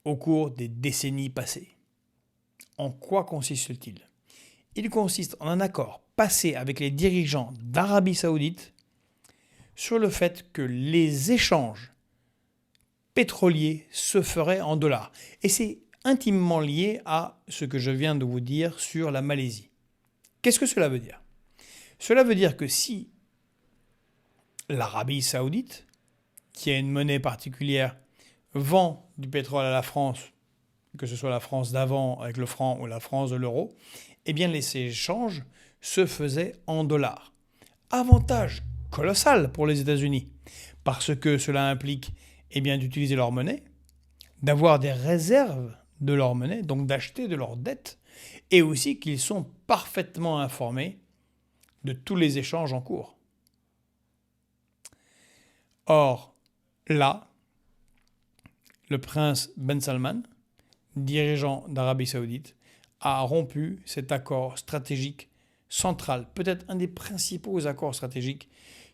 au cours des décennies passées. En quoi consiste-t-il ? Il consiste en un accord passé avec les dirigeants d'Arabie Saoudite sur le fait que les échanges pétroliers se feraient en dollars. Et c'est intimement lié à ce que je viens de vous dire sur la Malaisie. Qu'est-ce que cela veut dire ? Cela veut dire que si l'Arabie Saoudite, qui a une monnaie particulière, vend du pétrole à la France, que ce soit la France d'avant avec le franc ou la France de l'euro, eh bien les échanges se faisaient en dollars. Avantage colossal pour les États-Unis, parce que cela implique eh bien, d'utiliser leur monnaie, d'avoir des réserves de leur monnaie, donc d'acheter de leur dette, et aussi qu'ils sont parfaitement informés de tous les échanges en cours. Or, là, le prince Ben Salman, dirigeant d'Arabie Saoudite, a rompu cet accord stratégique central, peut-être un des principaux accords stratégiques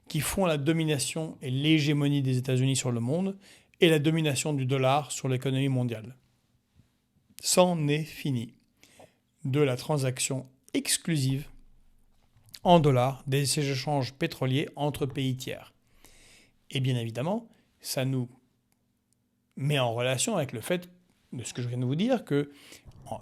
qui font la domination et l'hégémonie des États-Unis sur le monde et la domination du dollar sur l'économie mondiale. C'en est fini de la transaction exclusive en dollars des échanges pétroliers entre pays tiers. Et bien évidemment, ça nous met en relation avec le fait de ce que je viens de vous dire, que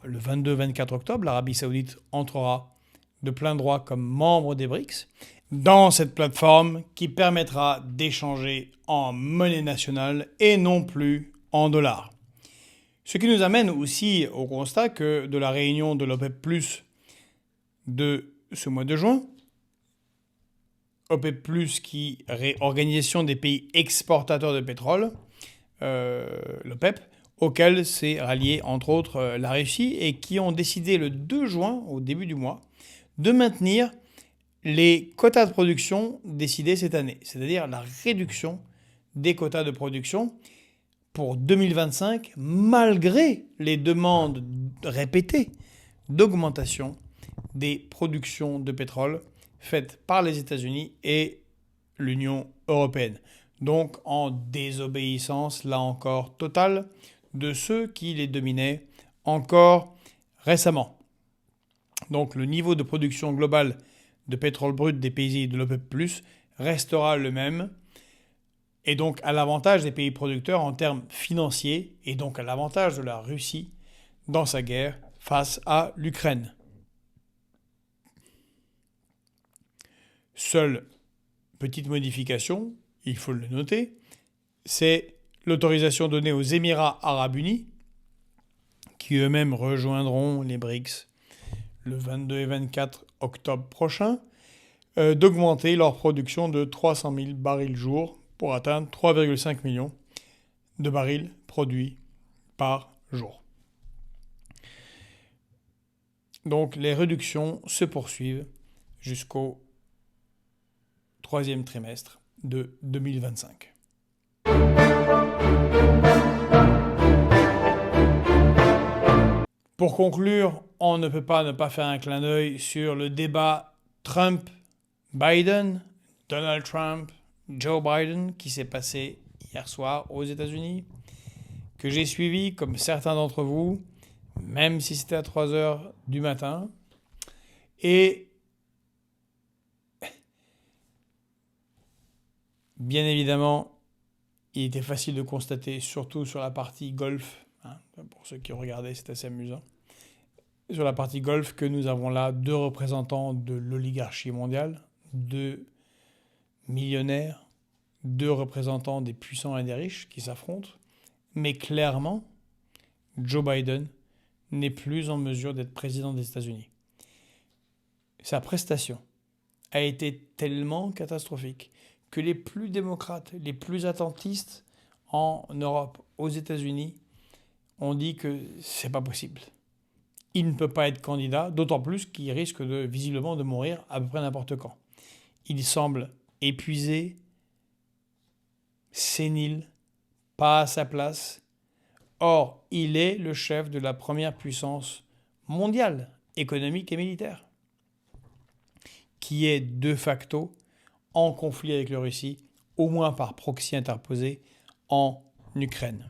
le 22-24 octobre, l'Arabie Saoudite entrera de plein droit comme membre des BRICS dans cette plateforme qui permettra d'échanger en monnaie nationale et non plus en dollars. Ce qui nous amène aussi au constat que de la réunion de l'OPEP+, de ce mois de juin, OPEP+, qui est Organisation des pays exportateurs de pétrole, l'OPEP, auquel s'est rallié entre autres la Russie et qui ont décidé le 2 juin, au début du mois, de maintenir les quotas de production décidés cette année, c'est-à-dire la réduction des quotas de production pour 2025, malgré les demandes répétées d'augmentation des productions de pétrole faites par les États-Unis et l'Union européenne. donc en désobéissance, là encore, totale, de ceux qui les dominaient encore récemment. Donc le niveau de production globale de pétrole brut des pays de l'OPEP+, restera le même, et donc à l'avantage des pays producteurs en termes financiers, et donc à l'avantage de la Russie dans sa guerre face à l'Ukraine. Seule petite modification, il faut le noter, c'est l'autorisation donnée aux Émirats arabes unis, qui eux-mêmes rejoindront les BRICS le 22 et 24 octobre prochain, d'augmenter leur production de 300 000 barils jour pour atteindre 3,5 millions de barils produits par jour. Donc les réductions se poursuivent jusqu'au troisième trimestre de 2025. Pour conclure, on ne peut pas ne pas faire un clin d'œil sur le débat Trump-Biden, Donald Trump, Joe Biden, qui s'est passé hier soir aux États-Unis, que j'ai suivi comme certains d'entre vous, même si c'était à 3 heures du matin. Et bien évidemment, il était facile de constater, surtout sur la partie golf, pour ceux qui regardaient, c'est assez amusant, sur la partie golf, que nous avons là 2 représentants de l'oligarchie mondiale, 2 millionnaires, 2 représentants des puissants et des riches qui s'affrontent. Mais clairement, Joe Biden n'est plus en mesure d'être président des États-Unis. Sa prestation a été tellement catastrophique que les plus démocrates, les plus attentistes en Europe, aux États-Unis, ont dit que c'est pas possible. Il ne peut pas être candidat, d'autant plus qu'il risque visiblement de mourir à peu près n'importe quand. Il semble épuisé, sénile, pas à sa place. Or, il est le chef de la première puissance mondiale, économique et militaire, qui est de facto en conflit avec la Russie, au moins par proxy interposé, en Ukraine.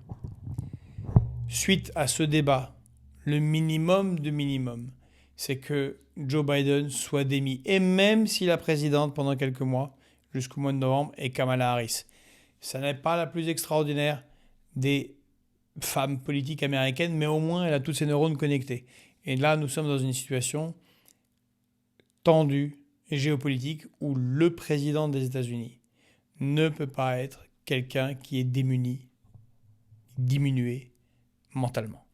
Suite à ce débat, le minimum de minimum, c'est que Joe Biden soit démis. Et même si la présidente, pendant quelques mois, jusqu'au mois de novembre, est Kamala Harris. Ça n'est pas la plus extraordinaire des femmes politiques américaines, mais au moins elle a tous ses neurones connectés. Et là, nous sommes dans une situation tendue et géopolitique où le président des États-Unis ne peut pas être quelqu'un qui est démuni, diminué mentalement.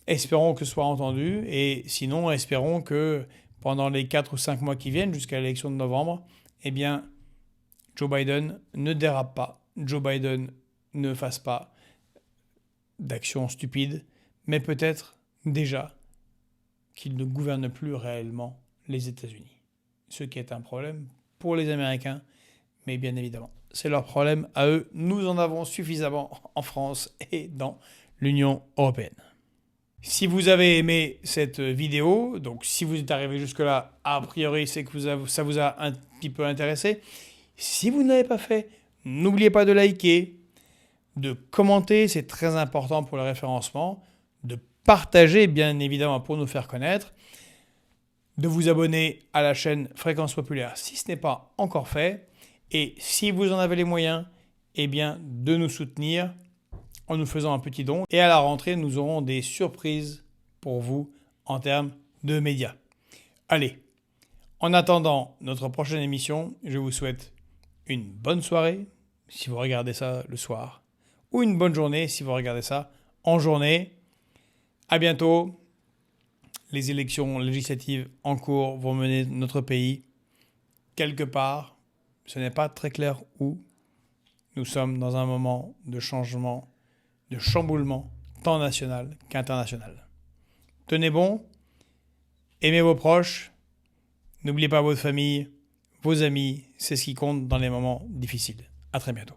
Espérons que ce soit entendu, et sinon espérons que pendant les 4 ou 5 mois qui viennent, jusqu'à l'élection de novembre, eh bien, Joe Biden ne dérape pas, Joe Biden ne fasse pas d'actions stupides, mais peut-être déjà qu'il ne gouverne plus réellement les États-Unis. Ce qui est un problème pour les Américains, mais bien évidemment, c'est leur problème à eux. Nous en avons suffisamment en France et dans l'Union européenne. Si vous avez aimé cette vidéo, donc si vous êtes arrivé jusque-là, a priori, c'est que ça vous a un petit peu intéressé. Si vous ne l'avez pas fait, n'oubliez pas de liker, de commenter, c'est très important pour le référencement, de partager, bien évidemment, pour nous faire connaître, de vous abonner à la chaîne Fréquence Populaire si ce n'est pas encore fait, et si vous en avez les moyens, eh bien, de nous soutenir en nous faisant un petit don. Et à la rentrée, nous aurons des surprises pour vous en termes de médias. Allez, en attendant notre prochaine émission, je vous souhaite une bonne soirée si vous regardez ça le soir, ou une bonne journée si vous regardez ça en journée. À bientôt. Les élections législatives en cours vont mener notre pays quelque part. Ce n'est pas très clair où. Nous sommes dans un moment de changement, de chamboulement, tant national qu'international. Tenez bon, aimez vos proches, n'oubliez pas votre famille, vos amis, c'est ce qui compte dans les moments difficiles. À très bientôt.